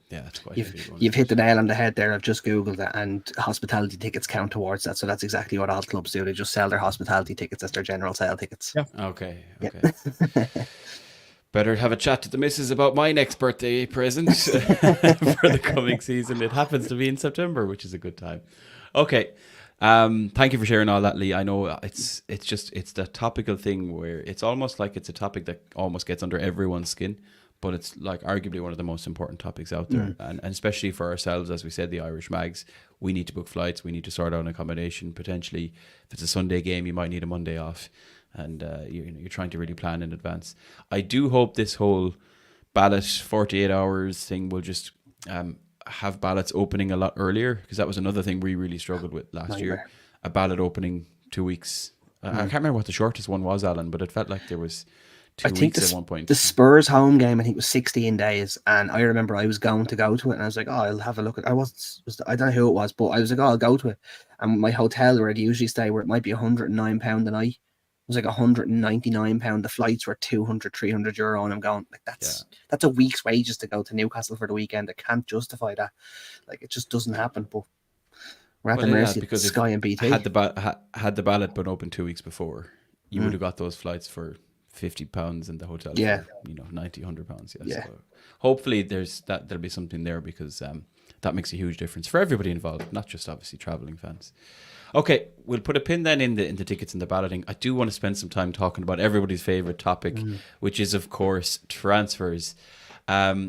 Yeah, it's quite you've hit the nail on the head there. I've just Googled it, and hospitality tickets count towards that. So that's exactly what all clubs do. They just sell their hospitality tickets as their general sale tickets. Yeah. Okay. Better have a chat to the missus about my next birthday present for the coming season. It happens to be in September, which is a good time. Okay. Thank you for sharing all that, Lee. I know it's the topical thing where it's almost like it's a topic that almost gets under everyone's skin, but it's like arguably one of the most important topics out there. And especially for ourselves, as we said, the Irish Mags, we need to book flights, we need to sort out an accommodation. Potentially, if it's a Sunday game, you might need a Monday off, and you're trying to really plan in advance. I do hope this whole ballot 48 hours thing will just have ballots opening a lot earlier, because that was another thing we really struggled with last year. A ballot opening 2 weeks. I can't remember what the shortest one was, Alan, but it felt like there was 2 weeks at one point. The Spurs home game, I think, was 16 days, and I remember I was going to go to it, and I was like, oh, I'll have a look at. I don't know who it was, but I was like, oh, I'll go to it. And my hotel where I'd usually stay, where it might be £109 a night, it was like £199. The flights were 200, 300 euro, and I'm going like, that's a week's wages to go to Newcastle for the weekend. I can't justify that. Like, it just doesn't happen. But we're at the mercy of Sky and BT. Had the ballot been open 2 weeks before, you would have got those flights for £50 and the hotel for, £90, £100. So hopefully there'll be something there, because that makes a huge difference for everybody involved, not just obviously travelling fans. Okay, we'll put a pin then in the tickets and the balloting. I do want to spend some time talking about everybody's favourite topic, which is, of course, transfers.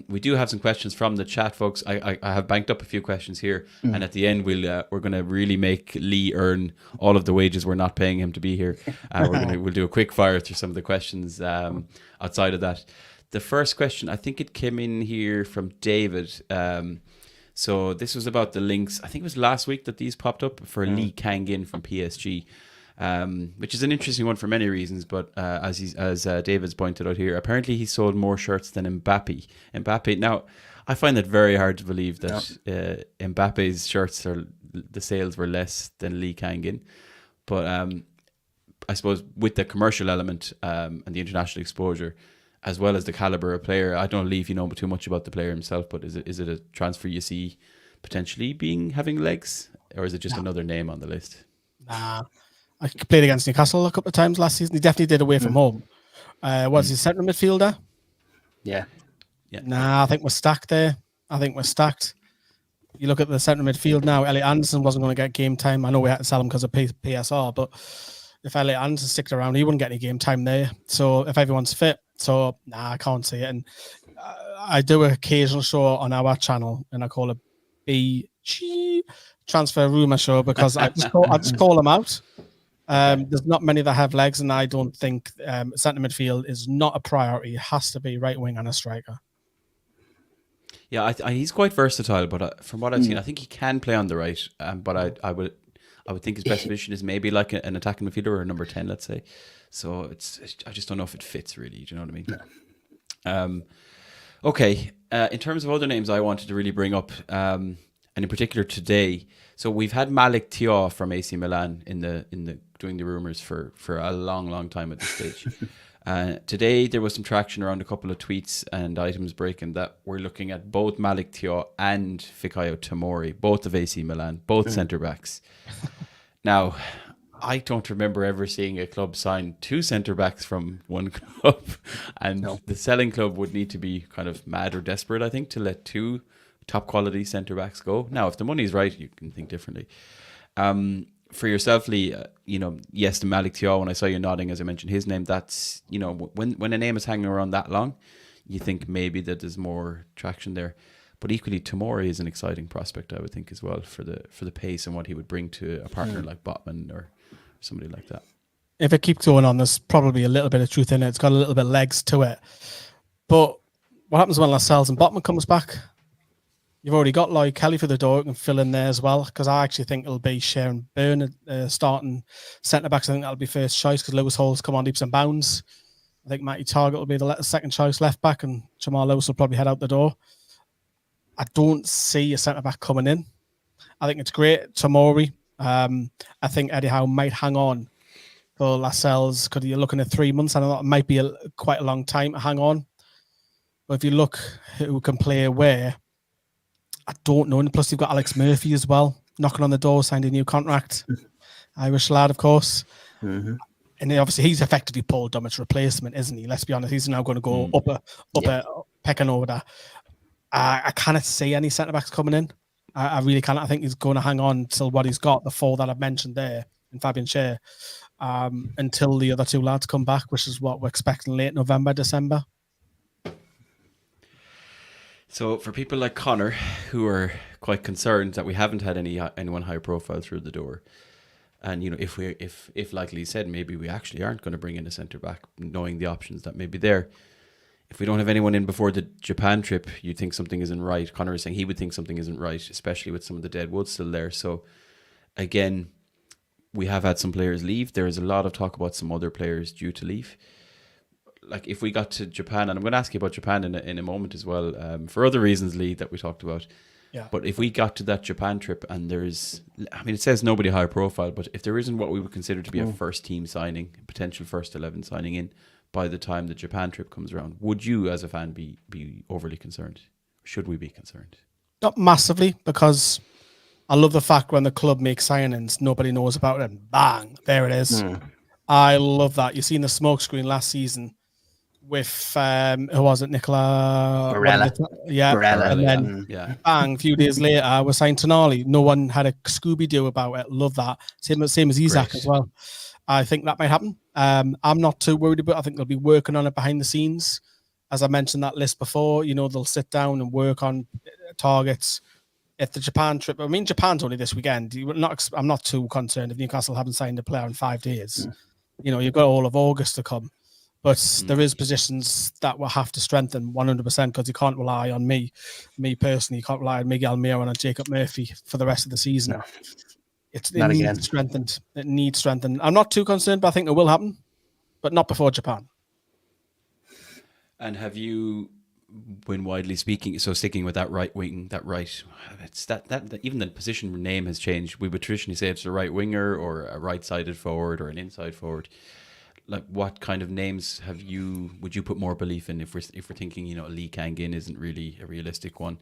We do have some questions from the chat, folks. I have banked up a few questions here, and at the end we're going to really make Lee earn all of the wages we're not paying him to be here. We'll do a quick fire through some of the questions outside of that. The first question, I think it came in here from David. So this was about the links. I think it was last week that these popped up for Lee Kang-in from PSG. Which is an interesting one for many reasons, but as David's pointed out here, apparently he sold more shirts than Mbappe. Now, I find that very hard to believe that Mbappe's shirts the sales were less than Lee Kang-in, but I suppose with the commercial element and the international exposure, as well as the caliber of player, I don't know if you know too much about the player himself, but is it a transfer you see potentially having legs, or is it just another name on the list? Nah. I played against Newcastle a couple of times last season. He definitely did away from home. Was he centre midfielder? Yeah. Nah, I think we're stacked there. You look at the centre midfield now, Elliot Anderson wasn't going to get game time. I know we had to sell him because of PSR, but if Elliot Anderson sticked around, he wouldn't get any game time there. So if everyone's fit, I can't see it. And I do an occasional show on our channel, and I call it BG Transfer Rumour Show because I just call them out. There's not many that have legs, and I don't think centre midfield is not a priority. It has to be right wing and a striker. Yeah, he's quite versatile, but from what I've seen, I think he can play on the right. But I would think his best position is maybe like an attacking midfielder or a number 10, let's say. So I just don't know if it fits really. Do you know what I mean? Okay. In terms of other names, I wanted to really bring up, and in particular today. So we've had Malik Thiaw from AC Milan in the doing the rumours for a long time at this stage. Today there was some traction around a couple of tweets and items breaking that we're looking at both Malik Thiaw and Fikayo Tomori, both of AC Milan, both centre backs. Now, I don't remember ever seeing a club sign two centre backs from one club, and the selling club would need to be kind of mad or desperate, I think, to let two top quality centre backs go. Now, if the money's right, you can think differently. For yourself, Lee, yes, the Malik Thiaw, when I saw you nodding as I mentioned his name, that's, when a name is hanging around that long, you think maybe that there's more traction there. But equally, Tomori is an exciting prospect, I would think, as well, for the pace and what he would bring to a partner like Botman or somebody like that. If it keeps going on, there's probably a little bit of truth in it. It's got a little bit of legs to it. But what happens when Lascelles and Botman comes back? You've already got Lloyd Kelly for the door. You can fill in there as well, because I actually think it'll be Sharon Byrne starting centre-backs. I think that'll be first choice because Lewis Hall's come on leaps and bounds. I think Matty Targett will be the second choice left-back, and Jamal Lewis will probably head out the door. I don't see a centre-back coming in. I think it's great. Tomori. I think Eddie Howe might hang on for Lascelles because you're looking at 3 months. I know it might be quite a long time to hang on. But if you look who can play where, I don't know. And plus, you've got Alex Murphy as well, knocking on the door, signed a new contract. Irish lad, of course. Mm-hmm. And obviously, he's effectively Paul Dummett's replacement, isn't he? Let's be honest. He's now going to go up pecking order. I cannot see any centre-backs coming in. I really cannot. I think he's going to hang on till what he's got, the four that I've mentioned there, in Fabian Schär, until the other two lads come back, which is what we're expecting late November, December. So for people like Connor, who are quite concerned that we haven't had anyone high profile through the door, and if like Lee said, maybe we actually aren't going to bring in a centre back, knowing the options that may be there. If we don't have anyone in before the Japan trip, you'd think something isn't right. Connor is saying he would think something isn't right, especially with some of the dead wood still there. So again, we have had some players leave. There is a lot of talk about some other players due to leave. Like if we got to Japan, and I'm going to ask you about Japan in a moment as well, for other reasons, Lee, that we talked about. Yeah. But if we got to that Japan trip and it says nobody high profile, but if there isn't what we would consider to be a first team signing, potential first 11 signing in by the time the Japan trip comes around, would you as a fan be overly concerned? Should we be concerned? Not massively, because I love the fact when the club makes signings, nobody knows about it, and bang, there it is. I love that. You've seen the smoke screen last season with who was it, Nicola Barella. Barella. And then bang, a few days later we're signed Tonali. No one had a Scooby-Doo about it. Love that. Same as Isak as well. I think that might happen. I'm not too worried about it. I think they'll be working on it behind the scenes. as I mentioned that list before, they'll sit down and work on targets. If the Japan trip, I mean, Japan's only this weekend. I'm not too concerned if Newcastle haven't signed a player in 5 days. You've got all of August to come. But there is positions that will have to strengthen 100% because you can't rely on me personally. You can't rely on Miguel Almiron and on Jacob Murphy for the rest of the season. No. It needs strengthened. It needs strengthened. I'm not too concerned, but I think it will happen, but not before Japan. And have you been widely speaking, so sticking with that right wing, it's that even the position name has changed. We would traditionally say it's a right winger or a right-sided forward or an inside forward. Like, what kind of names would you put more belief in if we're thinking, Lee Kang-in isn't really a realistic one?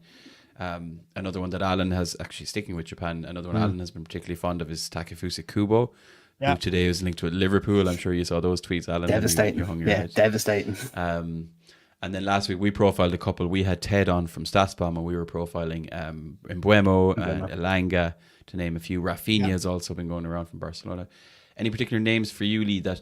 Another one that Alan has, actually sticking with Japan, another one Alan has been particularly fond of is Takefusa Kubo, who today is linked with Liverpool. I'm sure you saw those tweets, Alan. Devastating. Devastating. And then last week we profiled a couple. We had Ted on from Statsbomb, and we were profiling Mbeumo and Elanga, to name a few. Rafinha has also been going around from Barcelona. Any particular names for you, Lee, that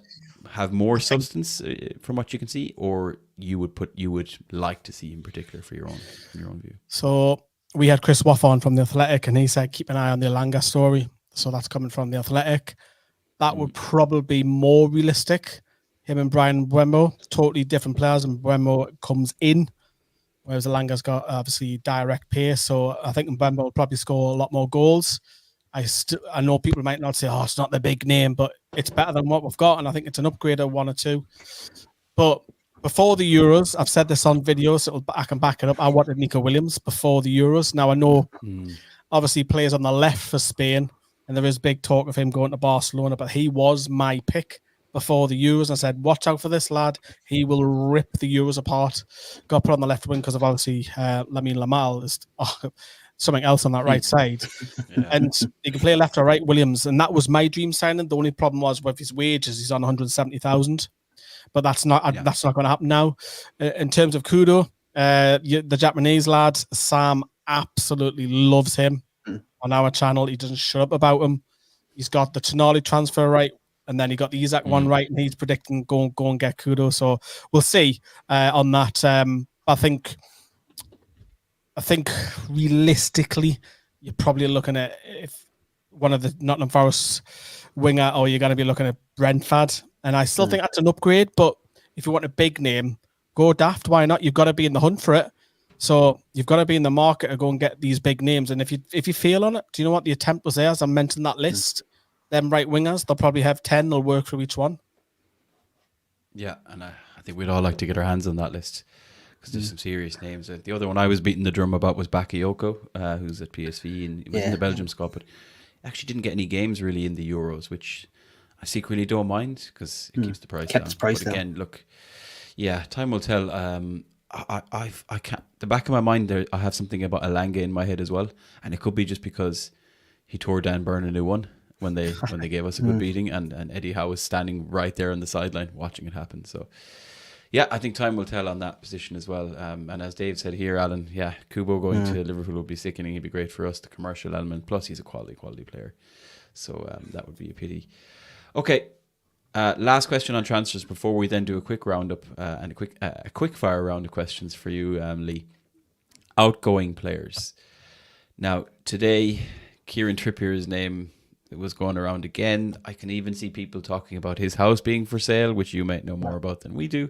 have more substance from what you can see, or you would like to see in particular for your own view? So we had Chris Waff on from The Athletic, and he said keep an eye on the Elanga story. So that's coming from The Athletic. That would probably be more realistic. Him and Brian Mbeumo, totally different players, and Mbeumo comes in, whereas Elanga's got obviously direct pace. So I think Mbeumo will probably score a lot more goals. I know people might not say, oh, it's not the big name, but it's better than what we've got, and I think it's an upgrade of 1 or 2. But before the Euros, I've said this on video, so I can back it up. I wanted Nico Williams before the Euros. Now I know, obviously, he plays on the left for Spain, and there is big talk of him going to Barcelona, but he was my pick before the Euros. I said, watch out for this lad. He will rip the Euros apart. Got put on the left wing because of obviously Lamine Yamal is something else on that right side. And he can play left or right, Williams. And that was my dream signing. The only problem was with his wages, he's on 170,000. But that's not going to happen now. In terms of Kudo, the Japanese lad, Sam absolutely loves him on our channel. He doesn't shut up about him. He's got the Tonali transfer right, and then he got the Isak one right, and he's predicting go and get Kudo. So we'll see on that. I think realistically, you're probably looking at if one of the Nottingham Forest winger, or you're going to be looking at Brentford. And I still think that's an upgrade. But if you want a big name, go daft. Why not? You've got to be in the hunt for it. So you've got to be in the market to go and get these big names. And if you fail on it, do you know what the attempt was there? As I mentioned that list, them right wingers, they'll probably have 10. They'll work through each one. Yeah, and I think we'd all like to get our hands on that list, because there's some serious names. The other one I was beating the drum about was Bakayoko, who's at PSV, and he was in the Belgium squad, but actually didn't get any games really in the Euros, which I secretly don't mind because it keeps the price down. But again, look, time will tell. I can't. The back of my mind there, I have something about Elanga in my head as well, and it could be just because he tore Dan Burn a new one when they gave us a good beating, and Eddie Howe was standing right there on the sideline watching it happen. So. Yeah, I think time will tell on that position as well. And as Dave said here, Alan, Kubo going to Liverpool would be sickening. He'd be great for us, the commercial element. Plus, he's a quality player. So that would be a pity. Okay, last question on transfers before we then do a quick roundup and a quick fire round of questions for you, Lee. Outgoing players. Now, today, Kieran Trippier's name was going around again. I can even see people talking about his house being for sale, which you might know more about than we do.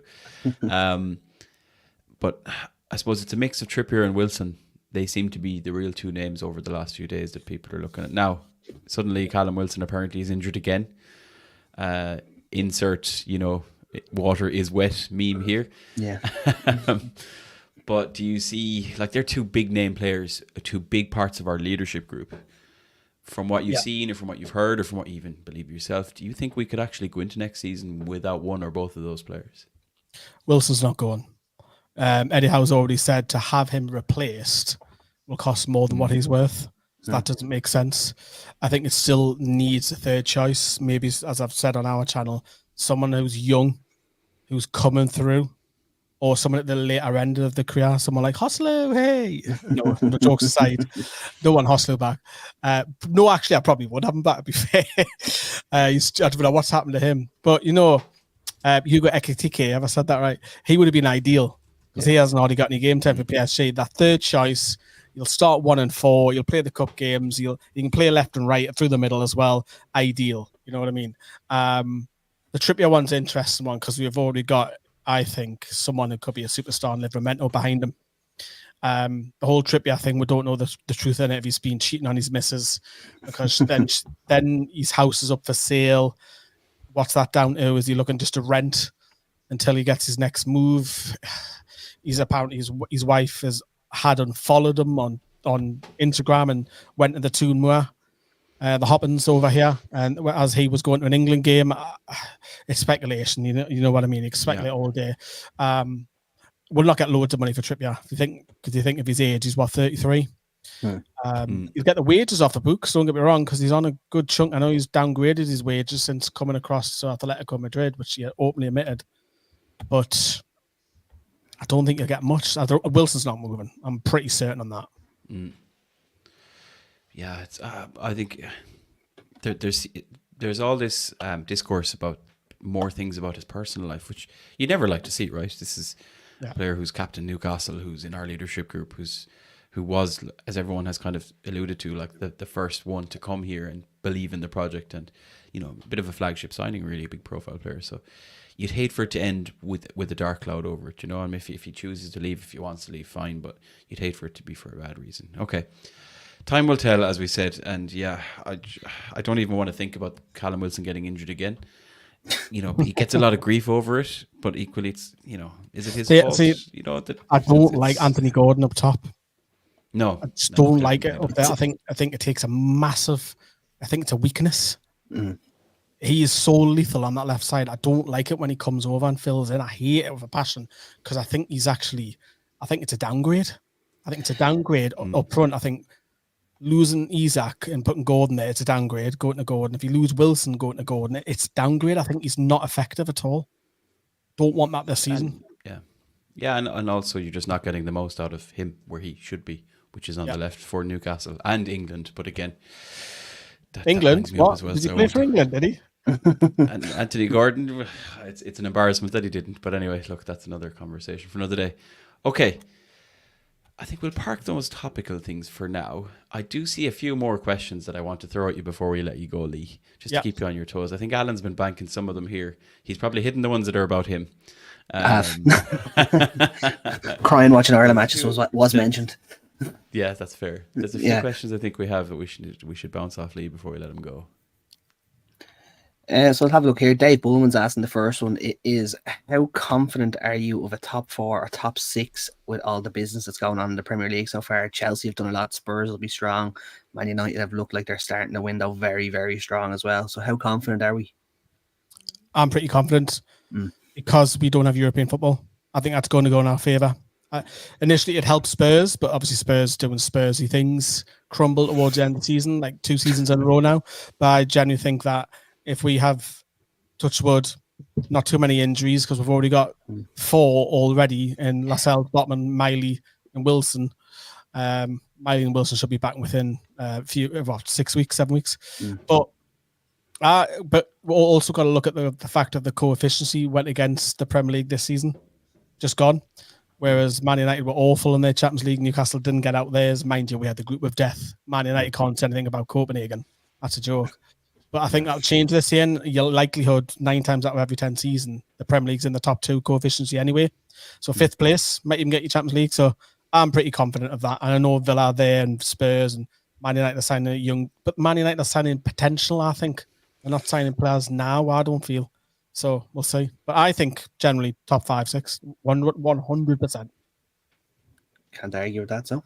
But I suppose it's a mix of Trippier and Wilson. They seem to be the real two names over the last few days that people are looking at. Now, suddenly Callum Wilson apparently is injured again. Insert, water is wet meme here. Yeah. But do you see, they're two big name players, two big parts of our leadership group. From what you've seen, or from what you've heard, or from what you even believe yourself, do you think we could actually go into next season without one or both of those players? Wilson's not going. Eddie Howe's already said to have him replaced will cost more than what he's worth. So that doesn't make sense. I think it still needs a third choice. Maybe, as I've said on our channel, someone who's young, who's coming through, or someone at the later end of the career, someone like Hoslu, hey. No jokes aside, don't want Hoslu back. No, actually, I probably would have him back, to be fair. I don't know what's happened to him. But, Hugo Ekitike, have I said that right? He would have been ideal. because he hasn't already got any game time for PSG. That third choice, you'll start 1 and 4. You'll play the cup games. You can play left and right through the middle as well. Ideal. You know what I mean? The Trippier one's an interesting one because we've already got, I think, someone who could be a superstar in Livramento behind him. The whole Trippier thing, we don't know the truth in it, if he's been cheating on his missus, because then his house is up for sale. What's that down to? Is he looking just to rent until he gets his next move? He's apparently his wife had unfollowed him on Instagram and went to the Toonmoor, the Hoppins over here, and as he was going to an England game. It's speculation, you know what I mean? You can speculate all day. We'll not get loads of money for Trippier. Because you think of his age, he's what, 33? He'll get the wages off the books, don't get me wrong, because he's on a good chunk. I know he's downgraded his wages since coming across Atletico Madrid, which he openly admitted. But I don't think you'll get much. Wilson's not moving. I'm pretty certain on that. Yeah, it's. I think there's all this discourse about more things about his personal life, which you never like to see, right? This is a player who's captain Newcastle, who's in our leadership group, who was, as everyone has kind of alluded to, like the first one to come here and believe in the project, and a bit of a flagship signing, really a big profile player. So you'd hate for it to end with a dark cloud over it, and if he chooses to leave, if he wants to leave, fine, but you'd hate for it to be for a bad reason. Okay, time will tell, as we said, and I don't even want to think about Callum Wilson getting injured again. He gets a lot of grief over it, but equally, it's is it his fault? I don't like Anthony Gordon up top. No, I just don't like it up there. I think it takes a massive. I think it's a weakness. He is so lethal on that left side. I don't like it when he comes over and fills in. I hate it with a passion because I think it's a downgrade. I think it's a downgrade up front. I think losing Isaac and putting Gordon there, it's a downgrade. Going to Gordon. If you lose Wilson, going to Gordon, it's downgrade. I think he's not effective at all. Don't want that this season. And also you're just not getting the most out of him where he should be, which is on the left for Newcastle and England. But again, England, what? Did he play for England, did he? And Anthony Gordon, it's an embarrassment that he didn't. But anyway, look, that's another conversation for another day. Okay, I think we'll park those topical things for now. I do see a few more questions that I want to throw at you before we let you go, Lee, just to keep you on your toes. I think Alan's been banking some of them here. He's probably hidden the ones that are about him. Crying watching Ireland matches was mentioned. Yeah, that's fair. There's a few questions I think we have that we should bounce off Lee before we let him go. So let's have a look here. Dave Bullman's asking the first one. It is, how confident are you of a top 4 or top 6 with all the business that's going on in the Premier League so far? Chelsea have done a lot. Spurs will be strong. Man United have looked like they're starting the window very, very strong as well. So how confident are we? I'm pretty confident because we don't have European football. I think that's going to go in our favour. Initially, it helped Spurs, but obviously Spurs doing Spursy things crumble towards the end of the season, like 2 seasons in a row now. But I genuinely think that if we have, touch wood, not too many injuries, because we've already got 4 already in Lascelles, Botman, Miley and Wilson. Miley and Wilson should be back within a few, 6 weeks, 7 weeks. But we've also got to look at the fact that the coefficiency went against the Premier League this season, just gone. Whereas Man United were awful in their Champions League. Newcastle didn't get out theirs. Mind you, we had the group of death. Man United can't say anything about Copenhagen. That's a joke. But I think that'll change this year. And your likelihood, 9 times out of every 10 season, the Premier League's in the top 2 coefficiency anyway. So 5th place might even get you Champions League. So I'm pretty confident of that. And I know Villa are there and Spurs and Man United are signing young. But Man United are signing potential, I think. They're not signing players now, I don't feel. So we'll see. But I think generally top 5, 6, 100%. Can't argue with that, so.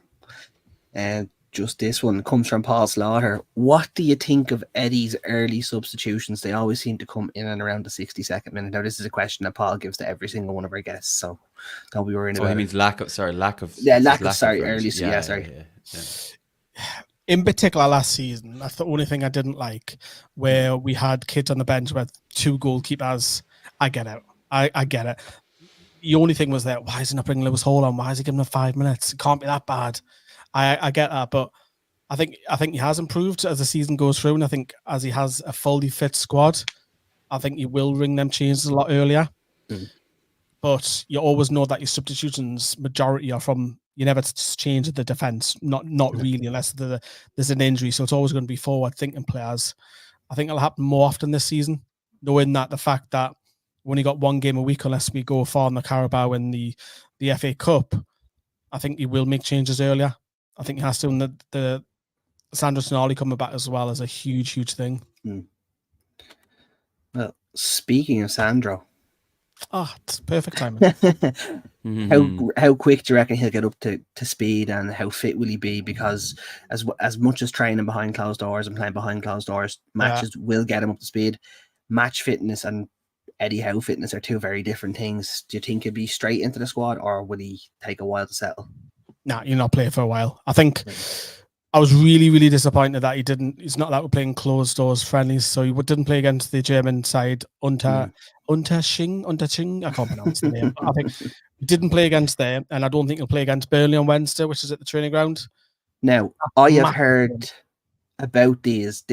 And just this one comes from Paul Slaughter. What do you think of Eddie's early substitutions? They always seem to come in and around the 62nd minute. Now, this is a question that Paul gives to every single one of our guests, so don't be worrying about it. So he means lack of early. Sorry. In particular, last season, that's the only thing I didn't like, where we had kids on the bench with 2 goalkeepers. I get it. I get it. The only thing was that, why is he not bringing Lewis Hall on? Why is he giving him 5 minutes? It can't be that bad. I get that, but I think he has improved as the season goes through, and I think as he has a fully fit squad, I think he will ring them changes a lot earlier. but you always know that your substitutions majority are from, you never change the defense, not really, unless there's an injury. So it's always going to be forward thinking players. I think it'll happen more often this season, knowing that the fact that we only got one game a week unless we go far in the Carabao and the FA Cup. I think he will make changes earlier. I think he has to. And the Sandro Tonali coming back as well is a huge thing. Well, speaking of Sandro, it's perfect timing. How quick do you reckon he'll get up to speed, and how fit will he be? Because as much as training behind closed doors and playing behind closed doors, matches will get him up to speed. Match fitness and Eddie Howe fitness are two very different things. Do you think he'll be straight into the squad, or will he take a while to settle? Nah, you'll not play for a while. I think I was really disappointed that he's not allowed to play in closed doors friendlies, so he didn't play against the German side, Unterching. I can't pronounce the name. I think he didn't play against them, and I don't think he'll play against Burnley on Wednesday, which is at the training ground. Now, I have heard about this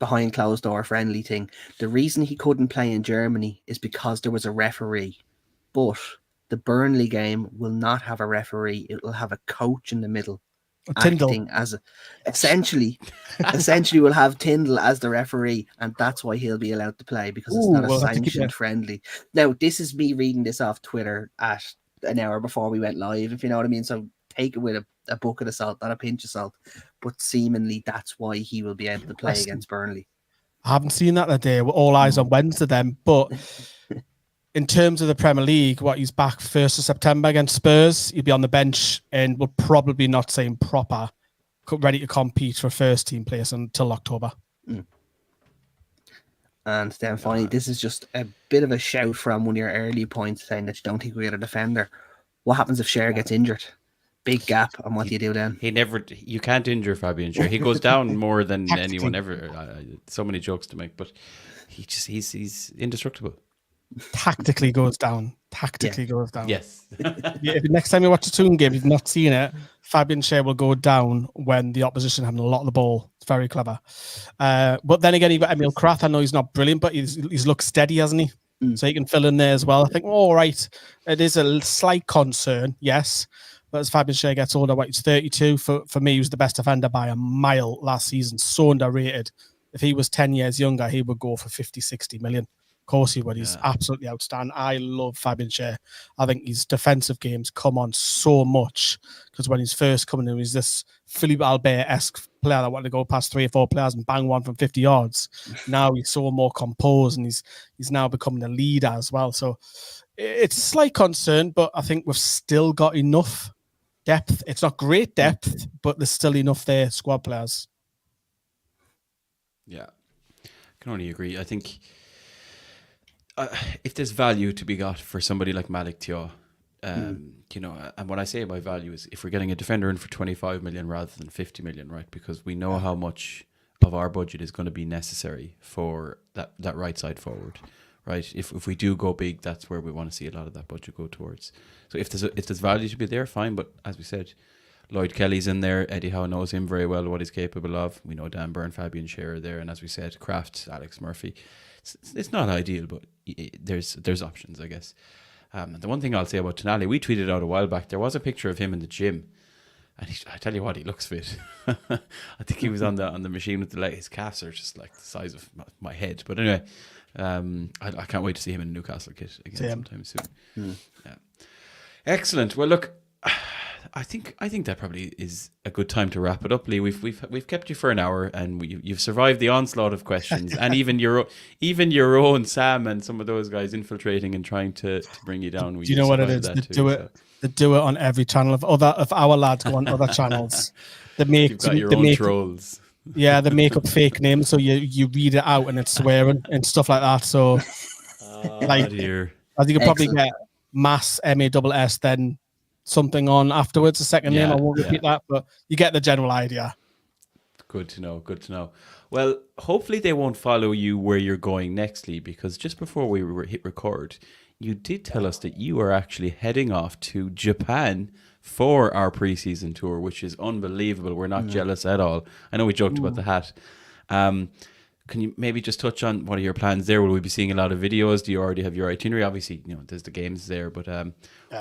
behind closed door friendly thing. The reason he couldn't play in Germany is because there was a referee, but the Burnley game will not have a referee. It will have a coach in the middle. Acting as essentially will have Tyndall as the referee, and that's why he'll be allowed to play, because it's not a sanctioned friendly. Now, this is me reading this off Twitter at an hour before we went live, if you know what I mean. So take it with a bucket of salt, not a pinch of salt. But seemingly that's why he will be able to play against Burnley. I haven't seen that today. We're all eyes on Wednesday then, but in terms of the Premier League, he's back 1st of September against Spurs. He'll be on the bench and will probably not say proper, ready to compete for first team place until October. And then finally, this is just a bit of a shout from one of your early points saying that you don't think we get a defender. What happens if Schär gets injured? Big gap, and what do you do then? You can't injure Fabian Schär. He goes down more than anyone ever. So many jokes to make, but he's indestructible. Tactically goes down. Yes. If next time you watch a Toon game, you've not seen it, Fabian Schär will go down when the opposition having a lot of the ball. It's very clever. But then again, you've got Emil Kraft. I know he's not brilliant, but he's looked steady, hasn't he? So he can fill in there as well. I think, all right, it is a slight concern, yes. But as Fabian Schär gets older, he's 32. For me, he was the best defender by a mile last season. So underrated. If he was 10 years younger, he would go for 50, 60 million. Of course he would. He's absolutely outstanding. I love Fabian Schär. I think his defensive games come on so much, because when he's first coming in, he's this Philippe Albert-esque player that wanted to go past 3 or 4 players and bang one from 50 yards. Now he's so more composed, and he's now becoming a leader as well. So it's a slight concern, but I think we've still got enough depth. It's not great depth, but there's still enough there, squad players. Yeah, I can only agree. I think if there's value to be got for somebody like Malik Thiaw, and what I say by value is if we're getting a defender in for 25 million rather than 50 million, right? Because we know how much of our budget is going to be necessary for that right side forward, right? If we do go big, that's where we want to see a lot of that budget go towards. So if there's value to be there, fine. But as we said, Lloyd Kelly's in there. Eddie Howe knows him very well, what he's capable of. We know Dan Byrne, Fabian Schär are there, and as we said, Kraft, Alex Murphy. It's not ideal, but there's options, I guess. The one thing I'll say about Tonali, we tweeted out a while back, there was a picture of him in the gym, and I tell you what, he looks fit. I think he was on the machine with the leg. His calves are just like the size of my head. But anyway, I can't wait to see him in a Newcastle kit again sometime soon. Yeah. Excellent. Well, look, I think that probably is a good time to wrap it up, Lee. We've kept you for an hour, and you've survived the onslaught of questions, and even your own Sam and some of those guys infiltrating and trying to bring you down. Do you know what it is? They do it on every channel. If our lads go on other channels, you've got your own trolls. Yeah, they make up fake names, so you read it out and it's swearing and stuff like that. So, dear. As you can probably get Mass MASS, then something on afterwards, a second name. I won't repeat that, but you get the general idea. Good to know. Well, hopefully they won't follow you where you're going next, Lee, because just before we hit record, you did tell us that you are actually heading off to Japan for our preseason tour, which is unbelievable. We're not jealous at all. I know we joked about the hat. can you maybe just touch on what are your plans there? Will we be seeing a lot of videos? Do you already have your itinerary? Obviously, there's the games there, but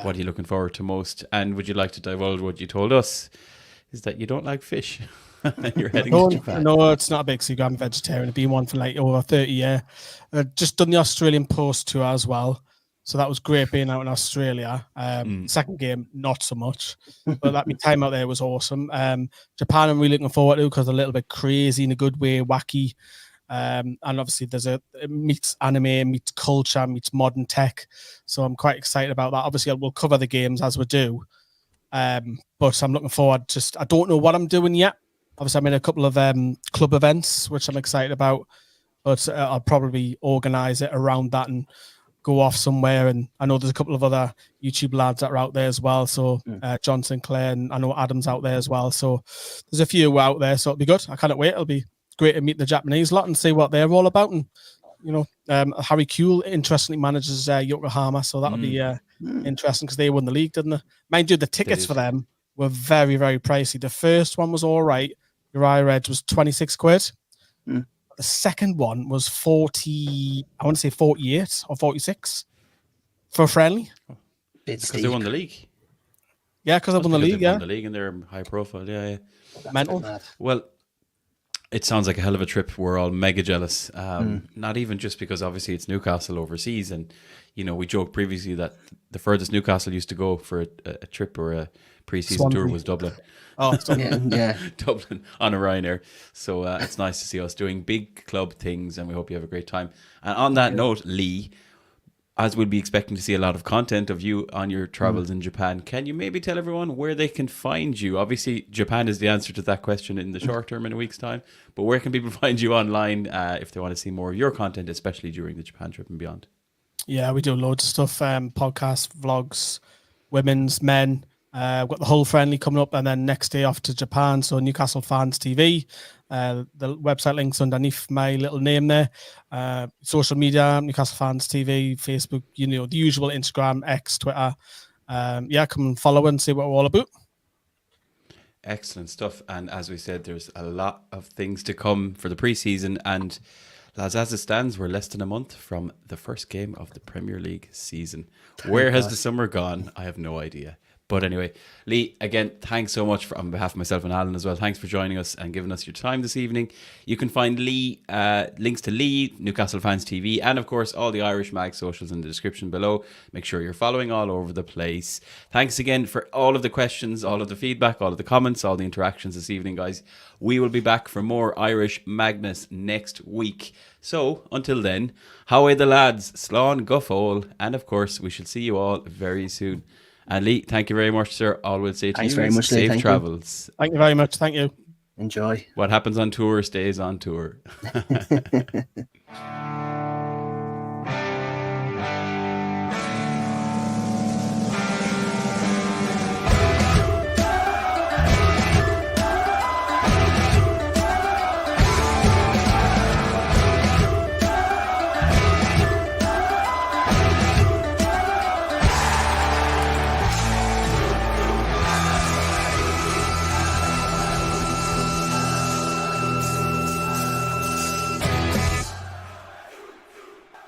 what are you looking forward to most? And would you like to divulge what you told us? Is that you don't like fish? And you're heading to Japan. No, it's not a big secret. I'm a vegetarian. I've been one for like over 30 years. Just done the Australian post tour as well. So that was great being out in Australia. Second game, not so much. But that time out there was awesome. Japan, I'm really looking forward to because a little bit crazy in a good way, wacky. And obviously it meets anime, meets culture, meets modern tech. So I'm quite excited about that. Obviously, we'll cover the games as we do. But I'm looking forward. I don't know what I'm doing yet. Obviously, I'm in a couple of club events, which I'm excited about. But I'll probably organise it around that and go off somewhere. And I know there's a couple of other YouTube lads that are out there as well. So John Sinclair, and I know Adam's out there as well. So there's a few out there. So it'll be good. I cannot wait. It'll be great to meet the Japanese lot and see what they're all about. And Harry Kuehl interestingly manages Yokohama, so that'll be interesting because they won the league, didn't they? Mind you, the tickets for them were very, very pricey. The first one was all right. Your eye reg was 26 quid. The second one was 40, I want to say 48 or 46 for a friendly. Because they won the league. Yeah, because they won the league, won the league and they're high profile, yeah. Mental. Well, it sounds like a hell of a trip. We're all mega jealous. Not even just because obviously it's Newcastle overseas. And, we joked previously that the furthest Newcastle used to go for a trip or a pre-season tour was Dublin. Oh, yeah. Dublin on a Ryanair. So it's nice to see us doing big club things and we hope you have a great time. And on that note, Lee, as we'll be expecting to see a lot of content of you on your travels in Japan, can you maybe tell everyone where they can find you? Obviously, Japan is the answer to that question in the short term in a week's time. But where can people find you online if they want to see more of your content, especially during the Japan trip and beyond? Yeah, we do loads of stuff, podcasts, vlogs, women's, men. We've got the whole friendly coming up and then next day off to Japan. So Newcastle Fans TV. The website links underneath my little name there. Social media, Newcastle Fans TV, Facebook, the usual Instagram, X, Twitter. Come and follow and see what we're all about. Excellent stuff. And as we said, there's a lot of things to come for the pre-season. And lads, as it stands, we're less than a month from the first game of the Premier League season. Where has the summer gone? I have no idea. But anyway, Lee, again, thanks so much on behalf of myself and Alan as well. Thanks for joining us and giving us your time this evening. You can find Lee, links to Lee, Newcastle Fans TV, and of course, all the Irish Mag socials in the description below. Make sure you're following all over the place. Thanks again for all of the questions, all of the feedback, all of the comments, all the interactions this evening, guys. We will be back for more Irish Magnus next week. So, until then, how are the lads? Slán go fóill. And of course, we shall see you all very soon. And Lee, thank you very much, sir. All we'll say to Thanks you very is much, Lee. safe travels. Thank you very much. Thank you. Enjoy. What happens on tour stays on tour.